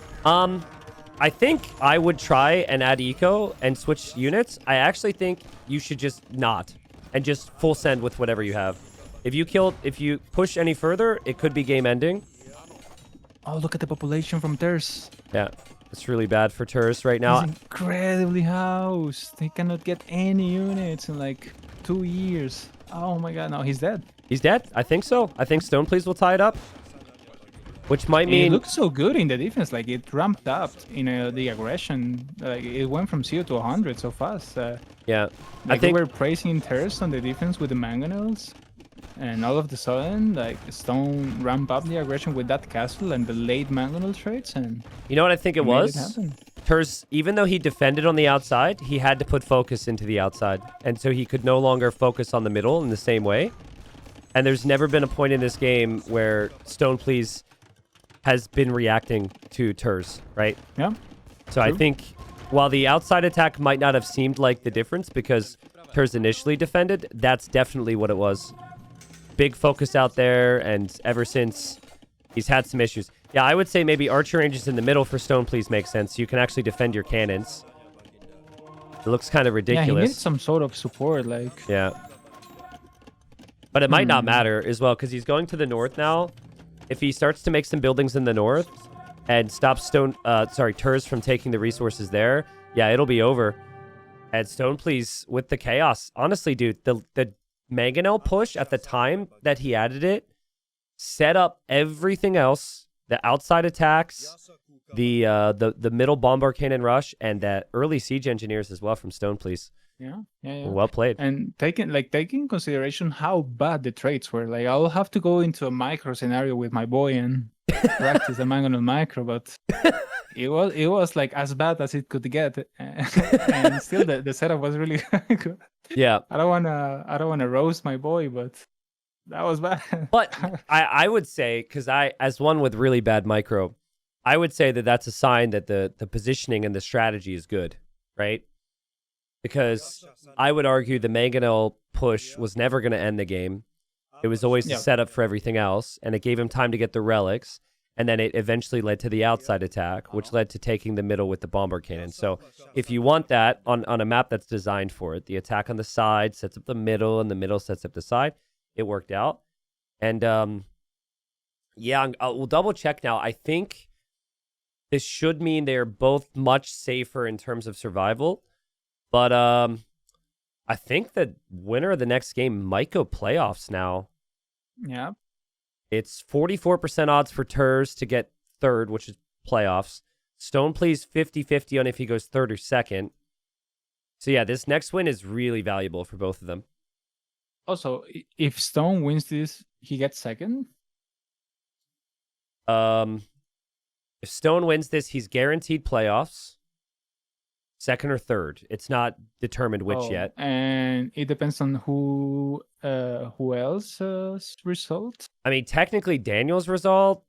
Speaker 1: I think I would try and add eco and switch units. I actually think you should just not and just full send with whatever you have. If you push any further, it could be game ending.
Speaker 2: Oh, look at the population from Terz.
Speaker 1: Yeah, it's really bad for Terz right now.
Speaker 2: He's incredibly housed. He cannot get any units in like 2 years. Oh my god, no, he's dead.
Speaker 1: He's dead? I think so. I think StonePlease will tie it up. Which might mean...
Speaker 2: It looked so good in the defense, like it ramped up in the aggression. Like it went from 0 to 100 so fast.
Speaker 1: Yeah.
Speaker 2: Like
Speaker 1: I think
Speaker 2: we were praising Terz on the defense with the mangonels, and all of a sudden, like Stone ramped up the aggression with that castle and the late mangonel trades, and
Speaker 1: you know what I think it was?
Speaker 2: happen.
Speaker 1: Terz, even though he defended on the outside, he had to put focus into the outside. And so he could no longer focus on the middle in the same way. And there's never been a point in this game where StonePlease has been reacting to Terz, right?
Speaker 2: Yeah.
Speaker 1: So I think while the outside attack might not have seemed like the difference because Terz initially defended, that's definitely what it was. Big focus out there, and ever since, he's had some issues. Yeah, I would say maybe archer ranges in the middle for StonePlease makes sense. You can actually defend your cannons. It looks kind of ridiculous.
Speaker 2: Yeah, he needs some sort of support, like...
Speaker 1: Yeah. But it might not matter as well, because he's going to the north now. If he starts to make some buildings in the north and stops Terz from taking the resources there, yeah, it'll be over. And StonePlease with the chaos. Honestly, dude, the Mangonel push at the time that he added it set up everything else. The outside attacks, the middle bombard cannon rush, and that early siege engineers as well from StonePlease.
Speaker 2: Yeah.
Speaker 1: Well played.
Speaker 2: And taking in consideration how bad the trades were, like I'll have to go into a micro scenario with my boy and practice the mangonel micro, but it was like as bad as it could get, and still the setup was really good.
Speaker 1: Yeah.
Speaker 2: I don't wanna roast my boy, but that was bad.
Speaker 1: But I would say, because as one with really bad micro, I would say that that's a sign that the positioning and the strategy is good, right? Because I would argue the Mangonel push was never going to end the game. It was always the setup for everything else, and it gave him time to get the relics, and then it eventually led to the outside attack, which led to taking the middle with the bomber cannon. So if you want that on a map that's designed for it, the attack on the side sets up the middle, and the middle sets up the side. It worked out. And yeah, we'll double check now. I think this should mean they're both much safer in terms of survival. But I think the winner of the next game might go playoffs now.
Speaker 2: Yeah.
Speaker 1: It's 44% odds for Terz to get third, which is playoffs. StonePlease 50-50 on if he goes third or second. So yeah, this next win is really valuable for both of them.
Speaker 2: Also, if Stone wins this, he gets second.
Speaker 1: If Stone wins this, he's guaranteed playoffs. Second or third. It's not determined which yet.
Speaker 2: And it depends on who else's result.
Speaker 1: I mean, technically Daniel's result.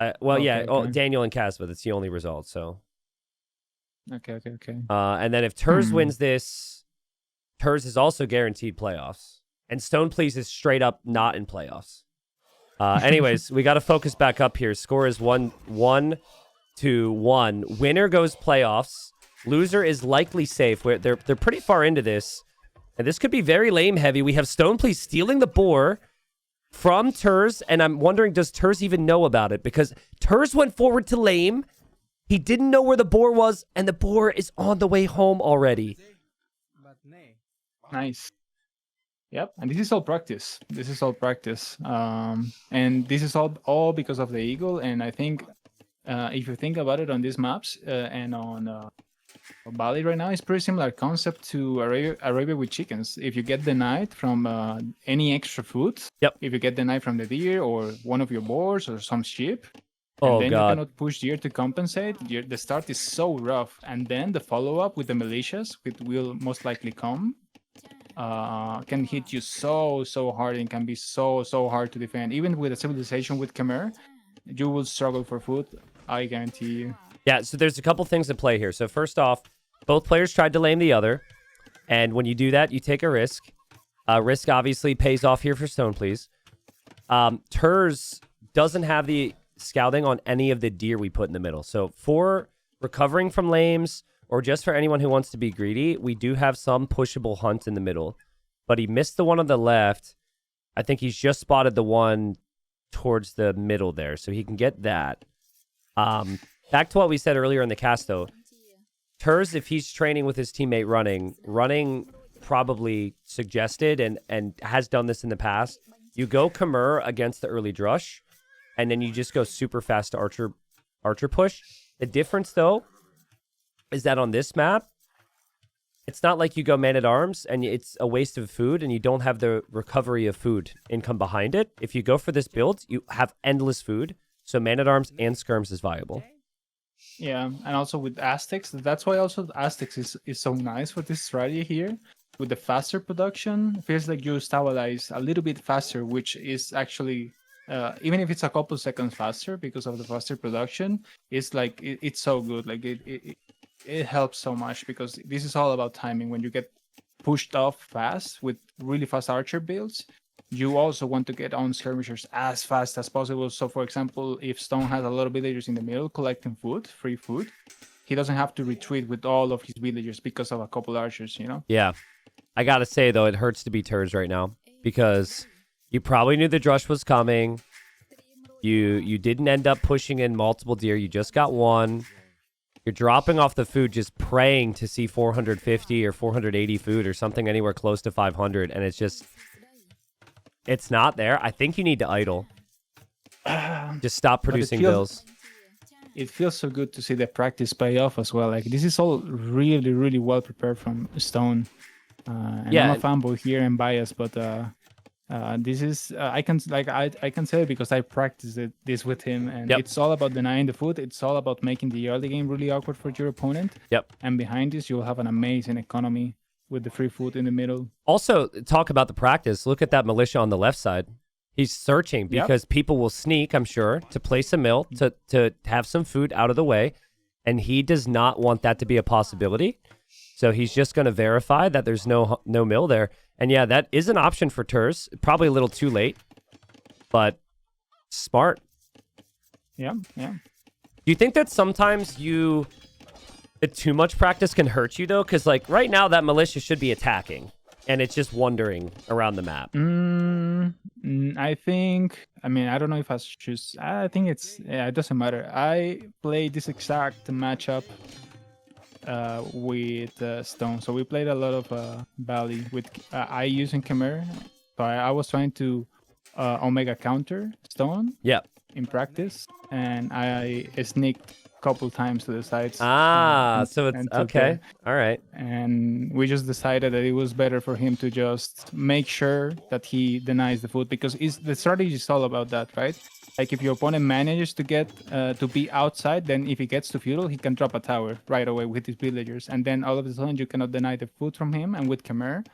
Speaker 2: Okay.
Speaker 1: Daniel and Casva. That's the only result. So.
Speaker 2: Okay.
Speaker 1: And then if Terz wins this, Terz is also guaranteed playoffs. And StonePlease is straight up not in playoffs. Anyways, we got to focus back up here. Score is 1-1. Winner goes playoffs. Loser is likely safe. They're pretty far into this. And this could be very lame heavy. We have StonePlease stealing the boar from Terz. And I'm wondering, does Terz even know about it? Because Terz went forward to lame. He didn't know where the boar was. And the boar is on the way home already.
Speaker 2: Nice. Yep, and this is all practice. And this is all because of the eagle. And I think if you think about it on these maps and on Bali right now, it's pretty similar concept to Arabia with chickens. If you get denied from any extra food, if you get denied from the deer or one of your boars or some sheep, and then you cannot push deer to compensate, the start is so rough. And then the follow-up with the militias, which will most likely come, can hit you so hard and can be so hard to defend. Even with a civilization with Khmer, you will struggle for food, I guarantee you.
Speaker 1: Yeah, so there's a couple things at play here. So first off, both players tried to lame the other, and when you do that, you take a risk. Risk obviously pays off here for StonePlease. Terz doesn't have the scouting on any of the deer we put in the middle. So for recovering from lames, or just for anyone who wants to be greedy, we do have some pushable hunt in the middle. But he missed the one on the left. I think he's just spotted the one towards the middle there, so he can get that. Back to what we said earlier in the cast, though. Terz, if he's training with his teammate running probably suggested and has done this in the past. You go Khmer against the early drush, and then you just go super fast to archer push. The difference, though, is that on this map, it's not like you go man-at-arms and it's a waste of food and you don't have the recovery of food income behind it. If you go for this build, you have endless food. So man-at-arms and skirms is viable.
Speaker 2: Yeah, and also with Aztecs, that's why also Aztecs is so nice for this strategy here. With the faster production, it feels like you stabilize a little bit faster, which is actually, even if it's a couple seconds faster because of the faster production, it's like, it's so good. Like it helps so much because this is all about timing. When you get pushed off fast with really fast archer builds, you also want to get on skirmishers as fast as possible. So for example, if Stone has a lot of villagers in the middle collecting food, free food, he doesn't have to retreat with all of his villagers because of a couple archers, you know?
Speaker 1: Yeah. I gotta say, though, it hurts to be Terz right now because you probably knew the drush was coming. You didn't end up pushing in multiple deer. You just got one. You're dropping off the food just praying to see 450 or 480 food or something anywhere close to 500, and it's not there. I think you need to idle. Just stop producing bills.
Speaker 2: It feels so good to see the practice pay off as well. Like this is all really well prepared from Stone. And I'm a fanboy here and biased, but this is I can say it because I practiced this with him, and it's all about denying the food. It's all about making the early game really awkward for your opponent. And behind this, you'll have an amazing economy with the free food in the middle.
Speaker 1: Also, talk about the practice. Look at that militia on the left side. He's searching because people will sneak, I'm sure, to place a mill, to have some food out of the way. And he does not want that to be a possibility. So he's just going to verify that there's no mill there. And yeah, that is an option for Terz. Probably a little too late, but smart.
Speaker 2: Yeah.
Speaker 1: Do you think that sometimes too much practice can hurt you, though? Because, like, right now, that militia should be attacking, and it's just wandering around the map.
Speaker 2: I don't know if I should choose. I think it doesn't matter. I played this exact matchup with Stone. So we played a lot of Bali with I using Khmer. So I was trying to Omega counter Stone in practice, and I sneaked couple times to the sides.
Speaker 1: So it's
Speaker 2: and took
Speaker 1: okay. All right.
Speaker 2: and we just decided that it was better for him to just make sure that he denies the food, because the strategy is all about that, right? Like if your opponent manages to get to be outside, then if he gets to feudal, he can drop a tower right away with his villagers, and then all of a sudden you cannot deny the food from him. And with Khmer,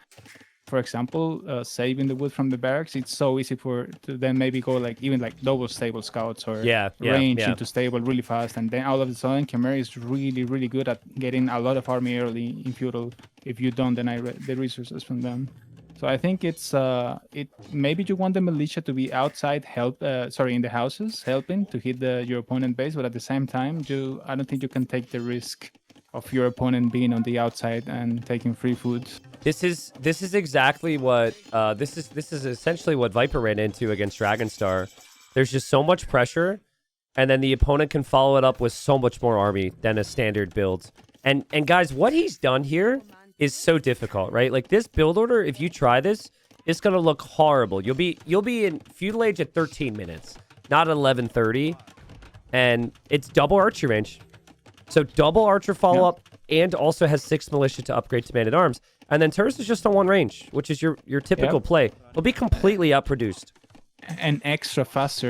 Speaker 2: for example, saving the wood from the barracks, it's so easy to then maybe go like even like double stable scouts or range into stable really fast, and then all of a sudden Khmer is really really good at getting a lot of army early in feudal if you don't deny the resources from them. So I think it's maybe you want the militia to be outside in the houses helping to hit your opponent base, but at the same time I don't think you can take the risk of your opponent being on the outside and taking free food.
Speaker 1: This is exactly what this is essentially what Viper ran into against Dragonstar. There's just so much pressure, and then the opponent can follow it up with so much more army than a standard build. And guys, what he's done here is so difficult, right? Like this build order, if you try this, it's gonna look horrible. You'll be in feudal age at 13 minutes, not at 11:30, and it's double archer range. So double archer follow-up, and also has 6 militia to upgrade to man-at-arms. And then Terz is just on 1 range, which is your typical play. Will be completely outproduced.
Speaker 2: And extra fast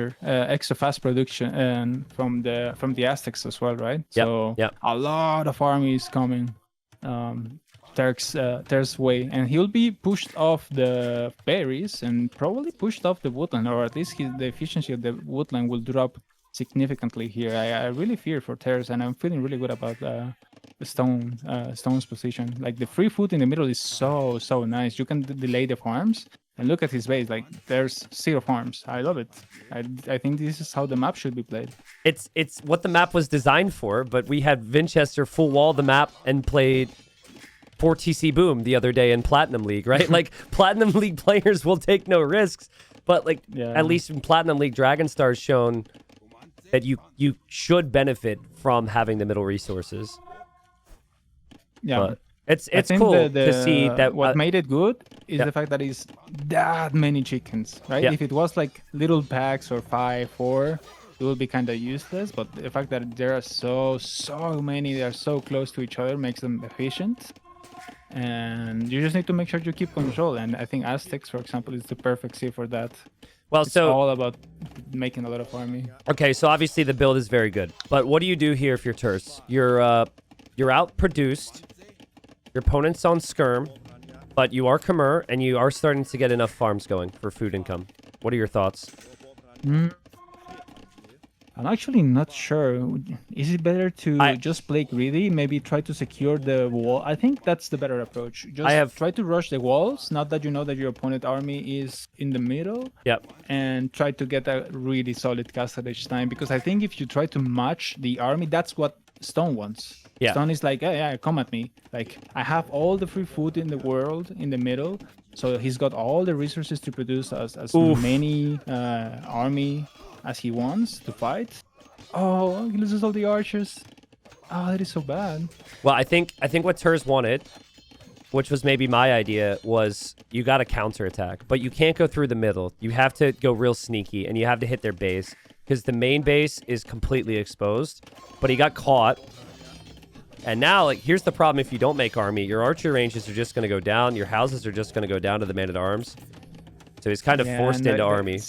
Speaker 2: production from the Aztecs as well, right? So a lot of armies coming Terz way, and he'll be pushed off the berries and probably pushed off the woodland, or at least the efficiency of the woodland will drop significantly here. I really fear for Terz, and I'm feeling really good about Stone's position. Like the free food in the middle is so nice. You can delay the farms, and look at his base. Like there's 0 farms. I love it. I think this is how the map should be played.
Speaker 1: It's what the map was designed for. But we had Vinchester full wall the map and played 4TC Boom the other day in Platinum League, right? Like Platinum League players will take no risks, but like at least in Platinum League, Dragonstar's shown that you should benefit from having the middle resources. Yeah, but it's cool to see that.
Speaker 2: What made it good is the fact that it's that many chickens, right? If it was like little packs or 5, 4, it would be kind of useless. But the fact that there are so many, they are so close to each other, makes them efficient. And you just need to make sure you keep control. And I think Aztecs, for example, is the perfect seed for that.
Speaker 1: Well,
Speaker 2: it's all about making a lot of army.
Speaker 1: Okay, so obviously the build is very good. But what do you do here if you're Terz? You're outproduced. Your opponent's on skirm, but you are Khmer, and you are starting to get enough farms going for food income. What are your thoughts?
Speaker 2: I'm actually not sure. Is it better to just play greedy? Maybe try to secure the wall? I think that's the better approach. Just try to rush the walls, not that you know that your opponent army is in the middle.
Speaker 1: Yep.
Speaker 2: And try to get a really solid castle each time. Because I think if you try to match the army, that's what Stone wants. Yeah. Stone is like, yeah, come at me. Like, I have all the free food in the world in the middle. So he's got all the resources to produce as many army as he wants to fight. Oh, he loses all the archers. Oh, that is so bad.
Speaker 1: Well, I think what Terz wanted, which was maybe my idea, was you got to counterattack, but you can't go through the middle. You have to go real sneaky, and you have to hit their base, because the main base is completely exposed. But he got caught. And now, like, here's the problem if you don't make army. Your archer ranges are just going to go down. Your houses are just going to go down to the man-at-arms. So he's kind of forced into army.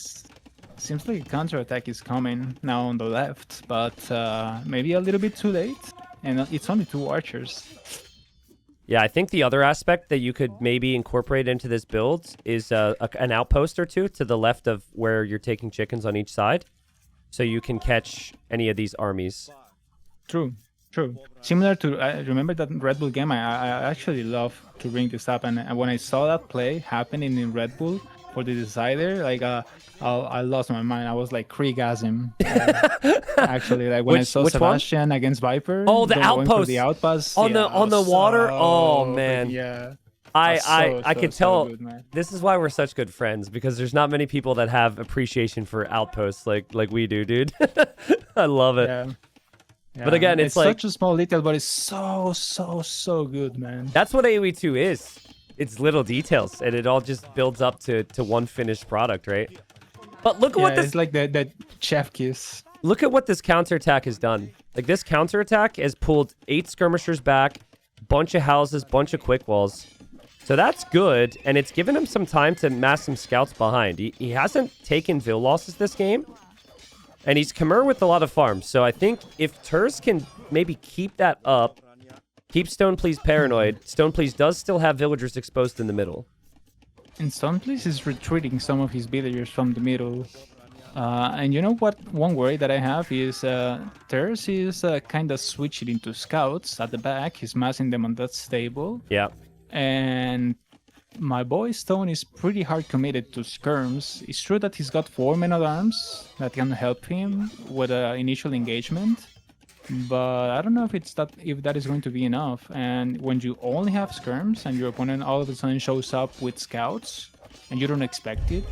Speaker 2: Seems like a counterattack is coming now on the left, but maybe a little bit too late. And it's only 2 archers.
Speaker 1: Yeah, I think the other aspect that you could maybe incorporate into this build is an outpost or 2 to the left of where you're taking chickens on each side. So you can catch any of these armies.
Speaker 2: True. Similar to, I remember that Red Bull game, I actually love to bring this up. And when I saw that play happening in Red Bull for the decider, like I lost my mind. I was like Kriegasm. Actually, like when I saw Sebastian against Viper.
Speaker 1: Oh, the outpost.
Speaker 2: The outpost
Speaker 1: on the water. Oh man.
Speaker 2: Yeah.
Speaker 1: I can tell good, this is why we're such good friends, because there's not many people that have appreciation for outposts like we do, dude. I love it.
Speaker 2: Yeah.
Speaker 1: But again, it's like
Speaker 2: such a small detail, but it's so good, man.
Speaker 1: That's what AoE 2 is. It's little details, and it all just builds up to one finished product, right? But look at what this...
Speaker 2: it's like that chef kiss.
Speaker 1: Look at what this counterattack has done. Like, this counterattack has pulled 8 skirmishers back, bunch of houses, bunch of quick walls. So that's good, and it's given him some time to mass some scouts behind. He hasn't taken Vil losses this game, and he's Khmer with a lot of farms. So I think if Terz can maybe keep that up, keep StonePlease paranoid, StonePlease does still have villagers exposed in the middle.
Speaker 2: And StonePlease is retreating some of his villagers from the middle. And you know what? One worry that I have is Terz is kind of switching into scouts at the back. He's massing them on that stable.
Speaker 1: Yeah.
Speaker 2: And my boy Stone is pretty hard committed to skirms. It's true that he's got 4 men-at-arms that can help him with initial engagement. But I don't know if that is going to be enough. And when you only have skirms and your opponent all of a sudden shows up with scouts and you don't expect it,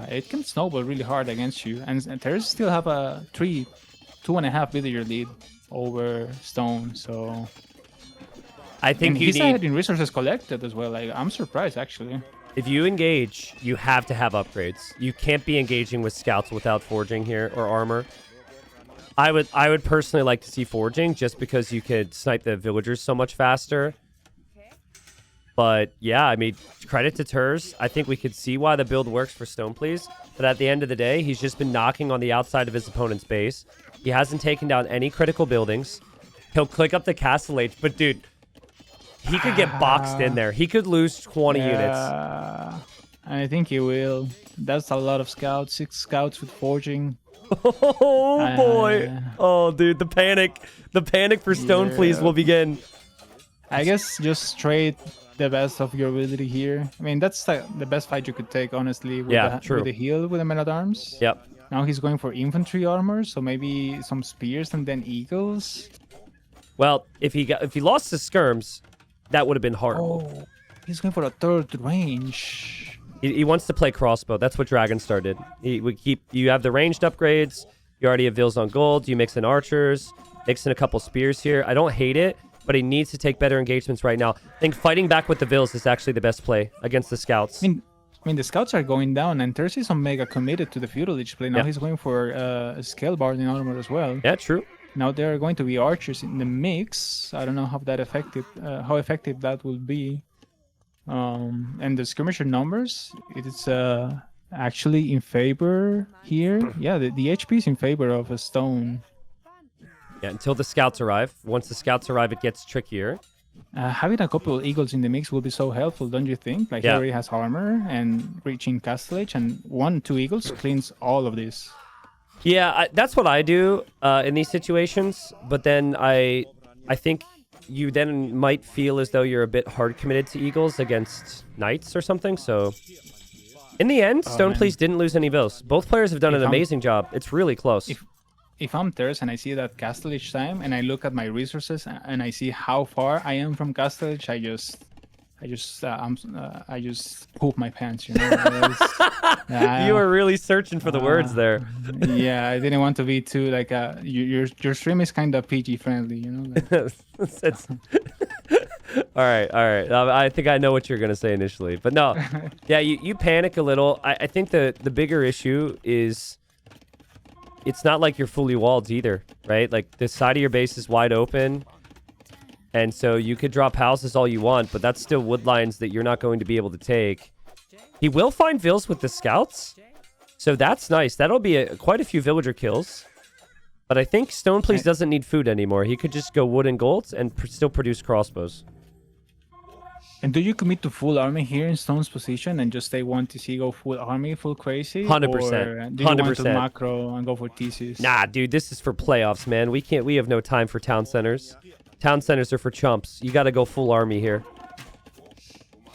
Speaker 2: it can snowball really hard against you. And Terz still have a 2.5 villager lead over Stone. So
Speaker 1: I think
Speaker 2: he's ahead in resources collected as well. Like, I'm surprised actually.
Speaker 1: If you engage, you have to have upgrades. You can't be engaging with scouts without forging here or armor. I would personally like to see forging just because you could snipe the villagers so much faster. But yeah, I mean, credit to Terz. I think we could see why the build works for StonePlease. But at the end of the day, he's just been knocking on the outside of his opponent's base. He hasn't taken down any critical buildings. He'll click up the Castle H, but dude, he could get boxed in there. He could lose 20 units.
Speaker 2: I think he will. That's a lot of scouts. 6 scouts with forging.
Speaker 1: Oh boy. Oh dude, the panic for StonePlease will begin.
Speaker 2: I guess just trade the best of your ability here. I mean, that's the best fight you could take, honestly, with
Speaker 1: true.
Speaker 2: With the heal with the men-at-arms.
Speaker 1: Yep.
Speaker 2: Now he's going for infantry armor, so maybe some spears and then eagles.
Speaker 1: Well, if he lost his skirms, that would have been hard.
Speaker 2: Oh, he's going for a 3rd range.
Speaker 1: He wants to play crossbow. That's what Dragonstar did. You have the ranged upgrades. You already have Vils on gold. You mix in archers, mix in a couple spears here. I don't hate it, but he needs to take better engagements right now. I think fighting back with the Vils is actually the best play against the scouts.
Speaker 2: I mean, the scouts are going down, and Terz is Omega committed to the feudal lich play. Now he's going for a scale barding armor as well.
Speaker 1: Yeah, true.
Speaker 2: Now there are going to be archers in the mix. I don't know how effective that will be. And the skirmisher numbers, it's actually in favor here. Yeah, the HP is in favor of a Stone.
Speaker 1: Yeah, until the scouts arrive. Once the scouts arrive, it gets trickier.
Speaker 2: Having a couple of eagles in the mix will be so helpful, don't you think? Like, he already has armor and reaching Castle Age, and 1-2 eagles cleans all of this.
Speaker 1: Yeah, that's what I do in these situations. But then I think you then might feel as though you're a bit hard committed to eagles against knights or something. So in the end, StonePlease didn't lose any Vils. Both players have done an amazing job. It's really close.
Speaker 2: If I'm Terz and I see that Castle Age time and I look at my resources and I see how far I am from Castle Age, I just poop my pants, you know.
Speaker 1: You were really searching for the words there.
Speaker 2: Yeah, I didn't want to be too like your stream is kind of PG friendly, you know. Like.
Speaker 1: All right. I think I know what you're gonna say initially, but no, yeah, you panic a little. I think the bigger issue is it's not like you're fully walled either, right? Like the side of your base is wide open. And so you could drop houses all you want, but that's still wood lines that you're not going to be able to take. He will find Vils with the scouts, so that's nice. That'll be quite a few villager kills. But I think StonePlease doesn't need food anymore. He could just go wood and gold and still produce crossbows.
Speaker 2: And do you commit to full army here in Stone's position and just stay 1 TC, go full army, full crazy?
Speaker 1: 100%.
Speaker 2: Or do you want to macro and go for TCs?
Speaker 1: Nah, dude, this is for playoffs, man. We have no time for town centers. Town centers are for chumps. You got to go full army here.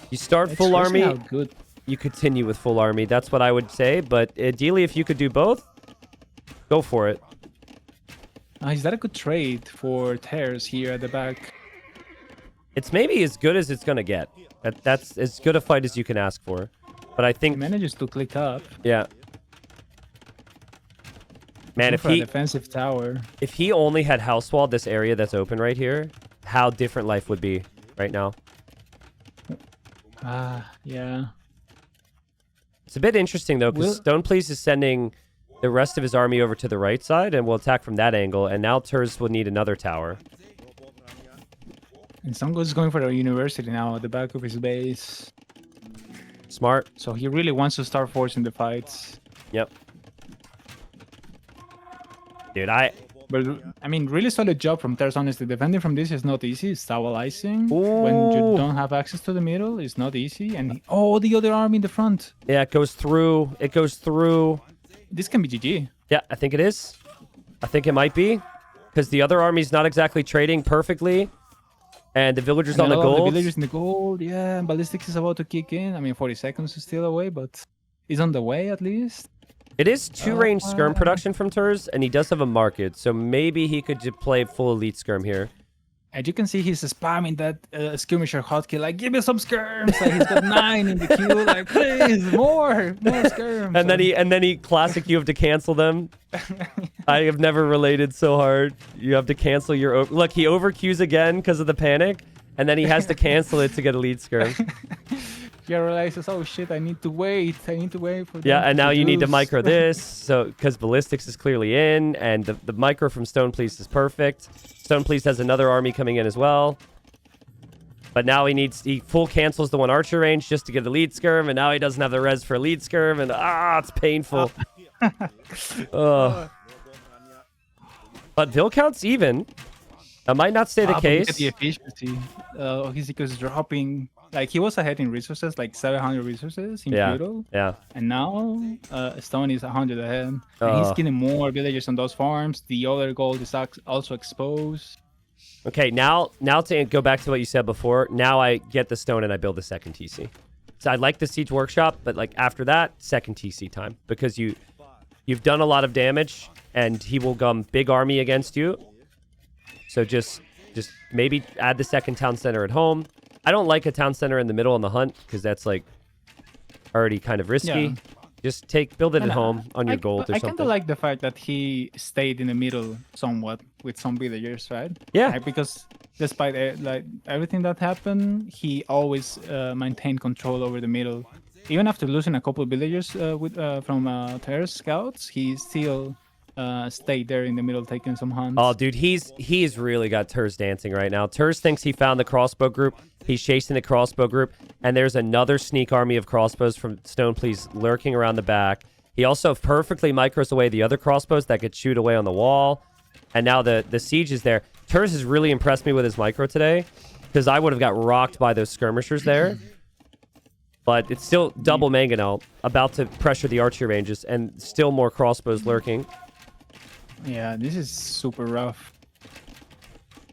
Speaker 1: You start full army, you continue with full army. That's what I would say. But ideally, if you could do both, go for it.
Speaker 2: Is that a good trade for Terz here at the back?
Speaker 1: It's maybe as good as it's going to get. That's as good a fight as you can ask for. But I think...
Speaker 2: He manages to click up.
Speaker 1: Yeah. Man, if he
Speaker 2: defensive tower,
Speaker 1: if he only had house walled this area that's open right here, how different life would be right now.
Speaker 2: Yeah.
Speaker 1: It's a bit interesting though, because StonePlease is sending the rest of his army over to the right side, and we'll attack from that angle. And now Terz will need another tower.
Speaker 2: And Songo is going for the university now at the back of his base.
Speaker 1: Smart.
Speaker 2: So he really wants to start forcing the fights.
Speaker 1: Yep. Dude,
Speaker 2: But, I mean, really solid job from Terz, honestly. Defending from this is not easy. Stabilizing when you don't have access to the middle is not easy. And, the other army in the front.
Speaker 1: Yeah, it goes through. It goes through.
Speaker 2: This can be GG.
Speaker 1: Yeah, I think it is. I think it might be. Because the other army's not exactly trading perfectly. And the villagers on the gold.
Speaker 2: The villagers in the gold, yeah. And Ballistics is about to kick in. I mean, 40 seconds is still away, but he's on the way at least.
Speaker 1: It is 2-range skirm production from Terz, and he does have a market, so maybe he could just play full elite skirm here.
Speaker 2: And you can see he's spamming that skirmisher hotkey, like, give me some skirms. Like, he's got 9 in the queue, like, please, more skirms.
Speaker 1: And then he classic, you have to cancel them. I have never related so hard. You have to cancel your... Look, he overqueues again because of the panic, and then he has to cancel it to get elite skirm.
Speaker 2: He realizes, oh shit, I need to wait for them.
Speaker 1: Yeah, and now you need to micro this, so because Ballistics is clearly in, and the micro from StonePlease is perfect. StonePlease has another army coming in as well. But now he full cancels the 1 archer range just to get a lead skirm, and now he doesn't have the res for lead skirm, and it's painful. But Vill count's even. That might not stay the case.
Speaker 2: Look at the efficiency. His is dropping. Like, he was ahead in resources, like 700 resources in feudal.
Speaker 1: Yeah.
Speaker 2: And now Stone is 100 ahead. And he's getting more villagers on those farms. The other gold is also exposed.
Speaker 1: Okay, now to go back to what you said before, now I get the stone and I build the second TC. So I like the siege workshop, but like after that, second TC time. Because you've done a lot of damage, and he will come big army against you. So just maybe add the second town center at home. I don't like a town center in the middle on the hunt, because that's like already kind of risky. Yeah. Just build it at home on your gold or something. I
Speaker 2: kind of like the fact that he stayed in the middle somewhat with some villagers, right?
Speaker 1: Yeah.
Speaker 2: Like, because despite everything that happened, he always maintained control over the middle. Even after losing a couple of villagers from Terz scouts, he still stayed there in the middle taking some hunts.
Speaker 1: Oh, dude, he's really got Terz dancing right now. Terz thinks he found the crossbow group. He's chasing the crossbow group, and there's another sneak army of crossbows from StonePlease lurking around the back. He also perfectly micros away the other crossbows that could shoot away on the wall, and now the siege is there. Terz has really impressed me with his micro today, because I would have got rocked by those skirmishers there. But it's still double mangonel, about to pressure the archery ranges, and still more crossbows lurking.
Speaker 2: Yeah, this is super rough.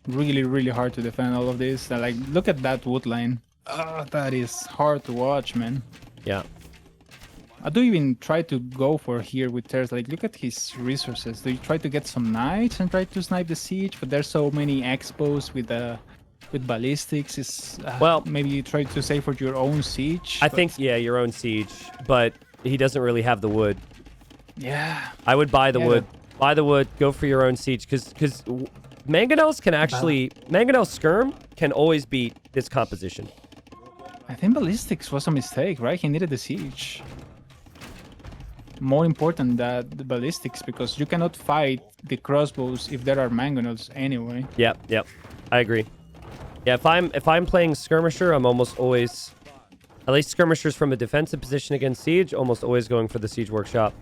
Speaker 2: Really, really hard to defend all of this. Like, look at that wood line. That is hard to watch, man.
Speaker 1: Yeah.
Speaker 2: I do even try to go for here with Terz. Like, look at his resources. Do you try to get some knights and try to snipe the siege? But there's so many expos with ballistics. It's, well, maybe you try to save for your own siege.
Speaker 1: I think, yeah, your own siege. But he doesn't really have the wood.
Speaker 2: Yeah.
Speaker 1: I would buy the wood. Buy the wood. Go for your own siege. Because mangonels can actually... Mangonel skirm can always beat this composition.
Speaker 2: I think ballistics was a mistake, right? He needed the siege. More important than the ballistics, because you cannot fight the crossbows if there are mangonels anyway.
Speaker 1: Yep. I agree. Yeah, if I'm playing skirmisher, I'm almost always... At least skirmishers from a defensive position against siege, almost always going for the siege workshop.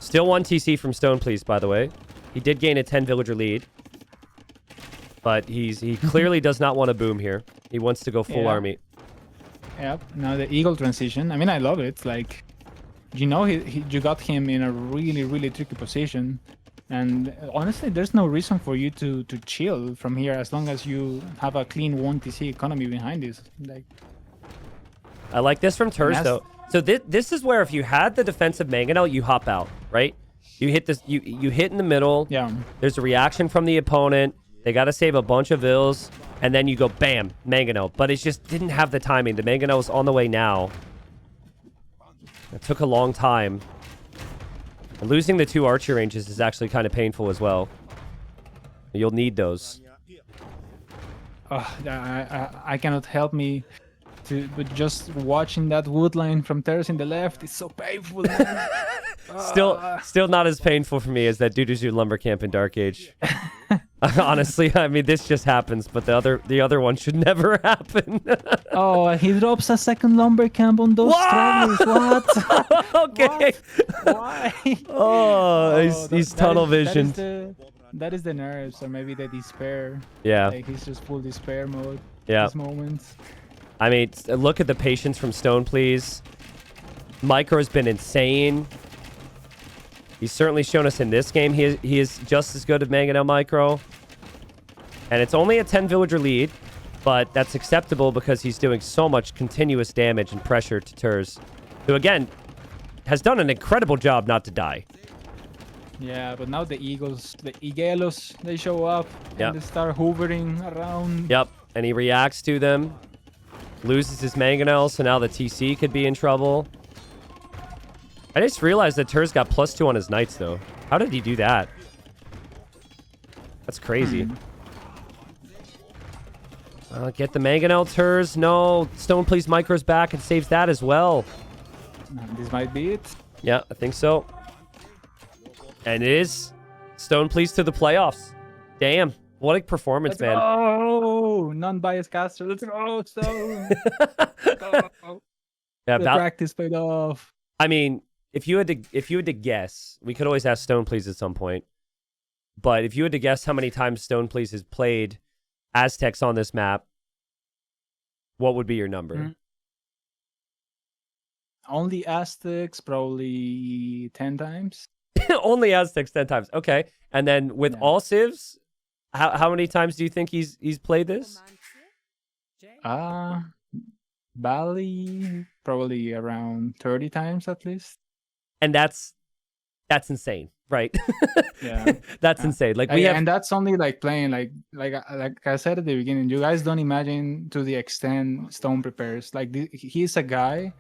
Speaker 1: Still 1 TC from StonePlease, by the way. He did gain a 10 villager lead. But he clearly does not want to boom here. He wants to go full army.
Speaker 2: Yep. Now the eagle transition. I mean, I love it. Like, you know, you got him in a really, really tricky position. And honestly, there's no reason for you to chill from here as long as you have a clean 1 TC economy behind this. Like,
Speaker 1: I like this from Terz, though. So this is where if you had the defensive mangonel, you hop out, right? You hit this. You hit in the middle.
Speaker 2: Yeah.
Speaker 1: There's a reaction from the opponent. They got to save a bunch of vills, and then you go bam, mangonel. But it just didn't have the timing. The mangonel was on the way now. It took a long time. And losing the 2 archer ranges is actually kind of painful as well. You'll need those.
Speaker 2: I cannot help me. But just watching that wood line from Terz in the left, it's so painful, man.
Speaker 1: Still not as painful for me as that Duduzu lumber camp in Dark Age. Honestly, I mean, this just happens, but the other one should never happen.
Speaker 2: Oh, he drops a second lumber camp on those stragglers. What?
Speaker 1: Okay.
Speaker 2: What? Why?
Speaker 1: Oh, he's tunnel visioned.
Speaker 2: That is the nerves, or maybe the despair.
Speaker 1: Yeah.
Speaker 2: Like he's just full despair mode.
Speaker 1: Yeah.
Speaker 2: These moments.
Speaker 1: I mean, look at the patience from Stone, please. Micro's been insane. He's certainly shown us in this game he is just as good at Mangonel Micro. And it's only a 10 villager lead, but that's acceptable because he's doing so much continuous damage and pressure to Terz, who again has done an incredible job not to die.
Speaker 2: Yeah, but now the Igelos, they show up
Speaker 1: Yep.
Speaker 2: and they start hovering around.
Speaker 1: Yep, and he reacts to them, loses his Mangonel, so now the TC could be in trouble. I just realized that Terz got +2 on his knights, though. How did he do that? That's crazy. Get the Mangonel, Terz. No, Stone Please Micro's back and saves that as well.
Speaker 2: This might be it.
Speaker 1: Yeah, I think so. And it is Stone Please to the playoffs. Damn, what a performance, man.
Speaker 2: Oh, non-biased caster. Let's go, Stone.
Speaker 1: Yeah,
Speaker 2: The practice paid off.
Speaker 1: I mean, if you had to guess, we could always ask Stone Please at some point. But if you had to guess how many times Stone Please has played Aztecs on this map, what would be your number?
Speaker 2: Only Aztecs, probably 10 times.
Speaker 1: Only Aztecs 10 times. Okay. And then with all civs, how many times do you think he's played this?
Speaker 2: Bali, probably around 30 times at least.
Speaker 1: And that's insane, right?
Speaker 2: Yeah.
Speaker 1: That's insane. Like we have,
Speaker 2: and that's only like playing like I said at the beginning, you guys don't imagine to the extent Stone prepares. Like he's a guy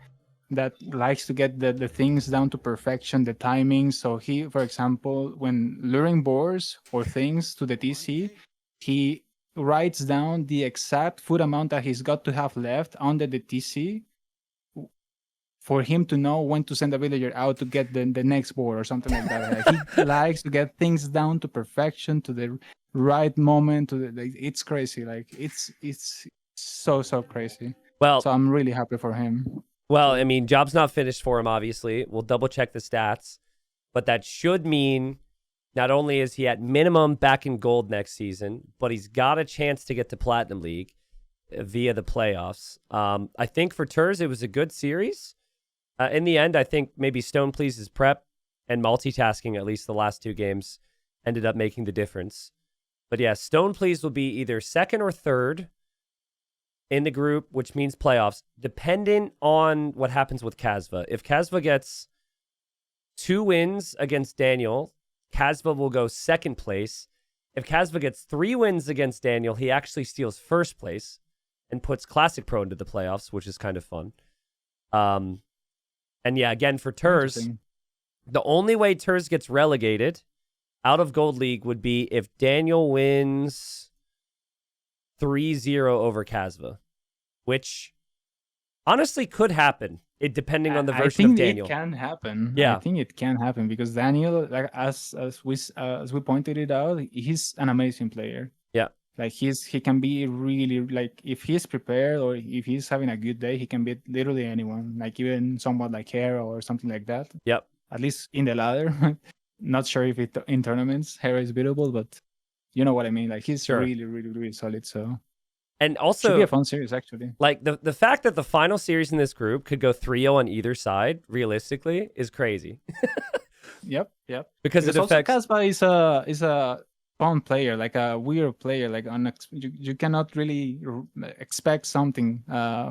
Speaker 2: that likes to get the things down to perfection, the timing. So he, for example, when luring boars or things to the TC, he writes down the exact food amount that he's got to have left under the TC for him to know when to send a villager out to get the next board or something like that. Like, he likes to get things down to perfection, to the right moment. It's crazy. Like it's so crazy.
Speaker 1: well,
Speaker 2: So I'm really happy for him.
Speaker 1: Well, I mean, job's not finished for him, obviously. We'll double check the stats. But that should mean not only is he at minimum back in gold next season, but he's got a chance to get to Platinum League via the playoffs. I think for Terz, it was a good series. In the end, I think maybe Stone Please's prep and multitasking, at least the last two games, ended up making the difference. But yeah, Stone Please will be either second or third in the group, which means playoffs, dependent on what happens with Kasva. If Kasva gets 2 wins against Daniel, Kasva will go second place. If Kasva gets 3 wins against Daniel, he actually steals first place and puts Classic Pro into the playoffs, which is kind of fun. And yeah, again, for Terz, the only way Terz gets relegated out of Gold League would be if Daniel wins 3-0 over Kasva, which honestly could happen, depending on the version of Daniel.
Speaker 2: It can happen.
Speaker 1: Yeah.
Speaker 2: I think it can happen because Daniel, like as we pointed it out, he's an amazing player.
Speaker 1: Yeah.
Speaker 2: Like he can be really, like, if he's prepared or if he's having a good day, he can beat literally anyone, like even someone like Hera or something like that.
Speaker 1: Yep.
Speaker 2: At least in the ladder. Not sure if in tournaments Hera is beatable, but you know what I mean. Like he's really solid. So
Speaker 1: and also
Speaker 2: should be a fun series actually.
Speaker 1: Like the fact that the final series in this group could go 3-0 on either side, realistically, is crazy.
Speaker 2: Yep.
Speaker 1: Because it
Speaker 2: also
Speaker 1: affects.
Speaker 2: Kaspa is a fun player, like a weird player. Like you cannot really expect something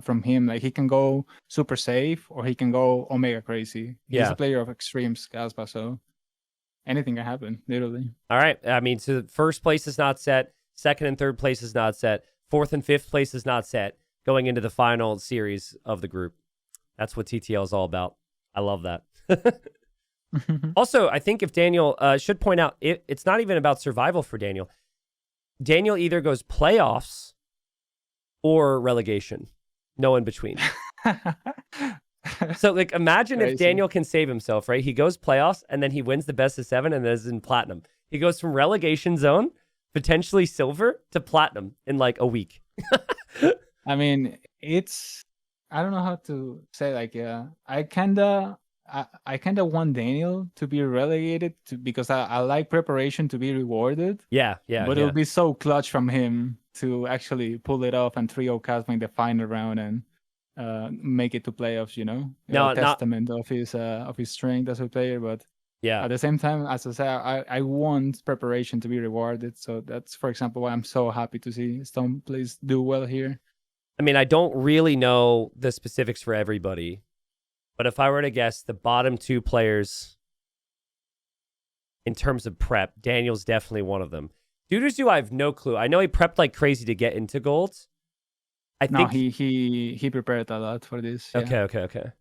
Speaker 2: from him. Like he can go super safe or he can go omega crazy. He's a player of extremes, Kaspa. So anything can happen, literally.
Speaker 1: All right. I mean, so first place is not set. Second and third place is not set. Fourth and fifth place is not set. Going into the final series of the group. That's what TTL is all about. I love that. Also, I think if Daniel, should point out, it's not even about survival for Daniel. Daniel either goes playoffs or relegation. No in between. So like, imagine if
Speaker 2: Crazy.
Speaker 1: Daniel can save himself, right? He goes playoffs and then he wins the best of 7 and is in platinum. He goes from relegation zone, potentially silver, to platinum in like a week.
Speaker 2: I mean, I don't know how to say, like, I kinda want Daniel to be relegated because I like preparation to be rewarded.
Speaker 1: Yeah.
Speaker 2: But it'll be so clutch from him to actually pull it off and 3-0 Casma in the final round and make it to playoffs, you know?
Speaker 1: No,
Speaker 2: A testament of his strength as a player. But
Speaker 1: yeah.
Speaker 2: at the same time, as I say, I want preparation to be rewarded. So that's, for example, why I'm so happy to see StonePlease do well here.
Speaker 1: I mean, I don't really know the specifics for everybody, but if I were to guess, the bottom 2 players in terms of prep, Daniel's definitely one of them. Duderzu, I have no clue. I know he prepped like crazy to get into golds. I think
Speaker 2: he prepared a lot for this. Yeah.
Speaker 1: Okay.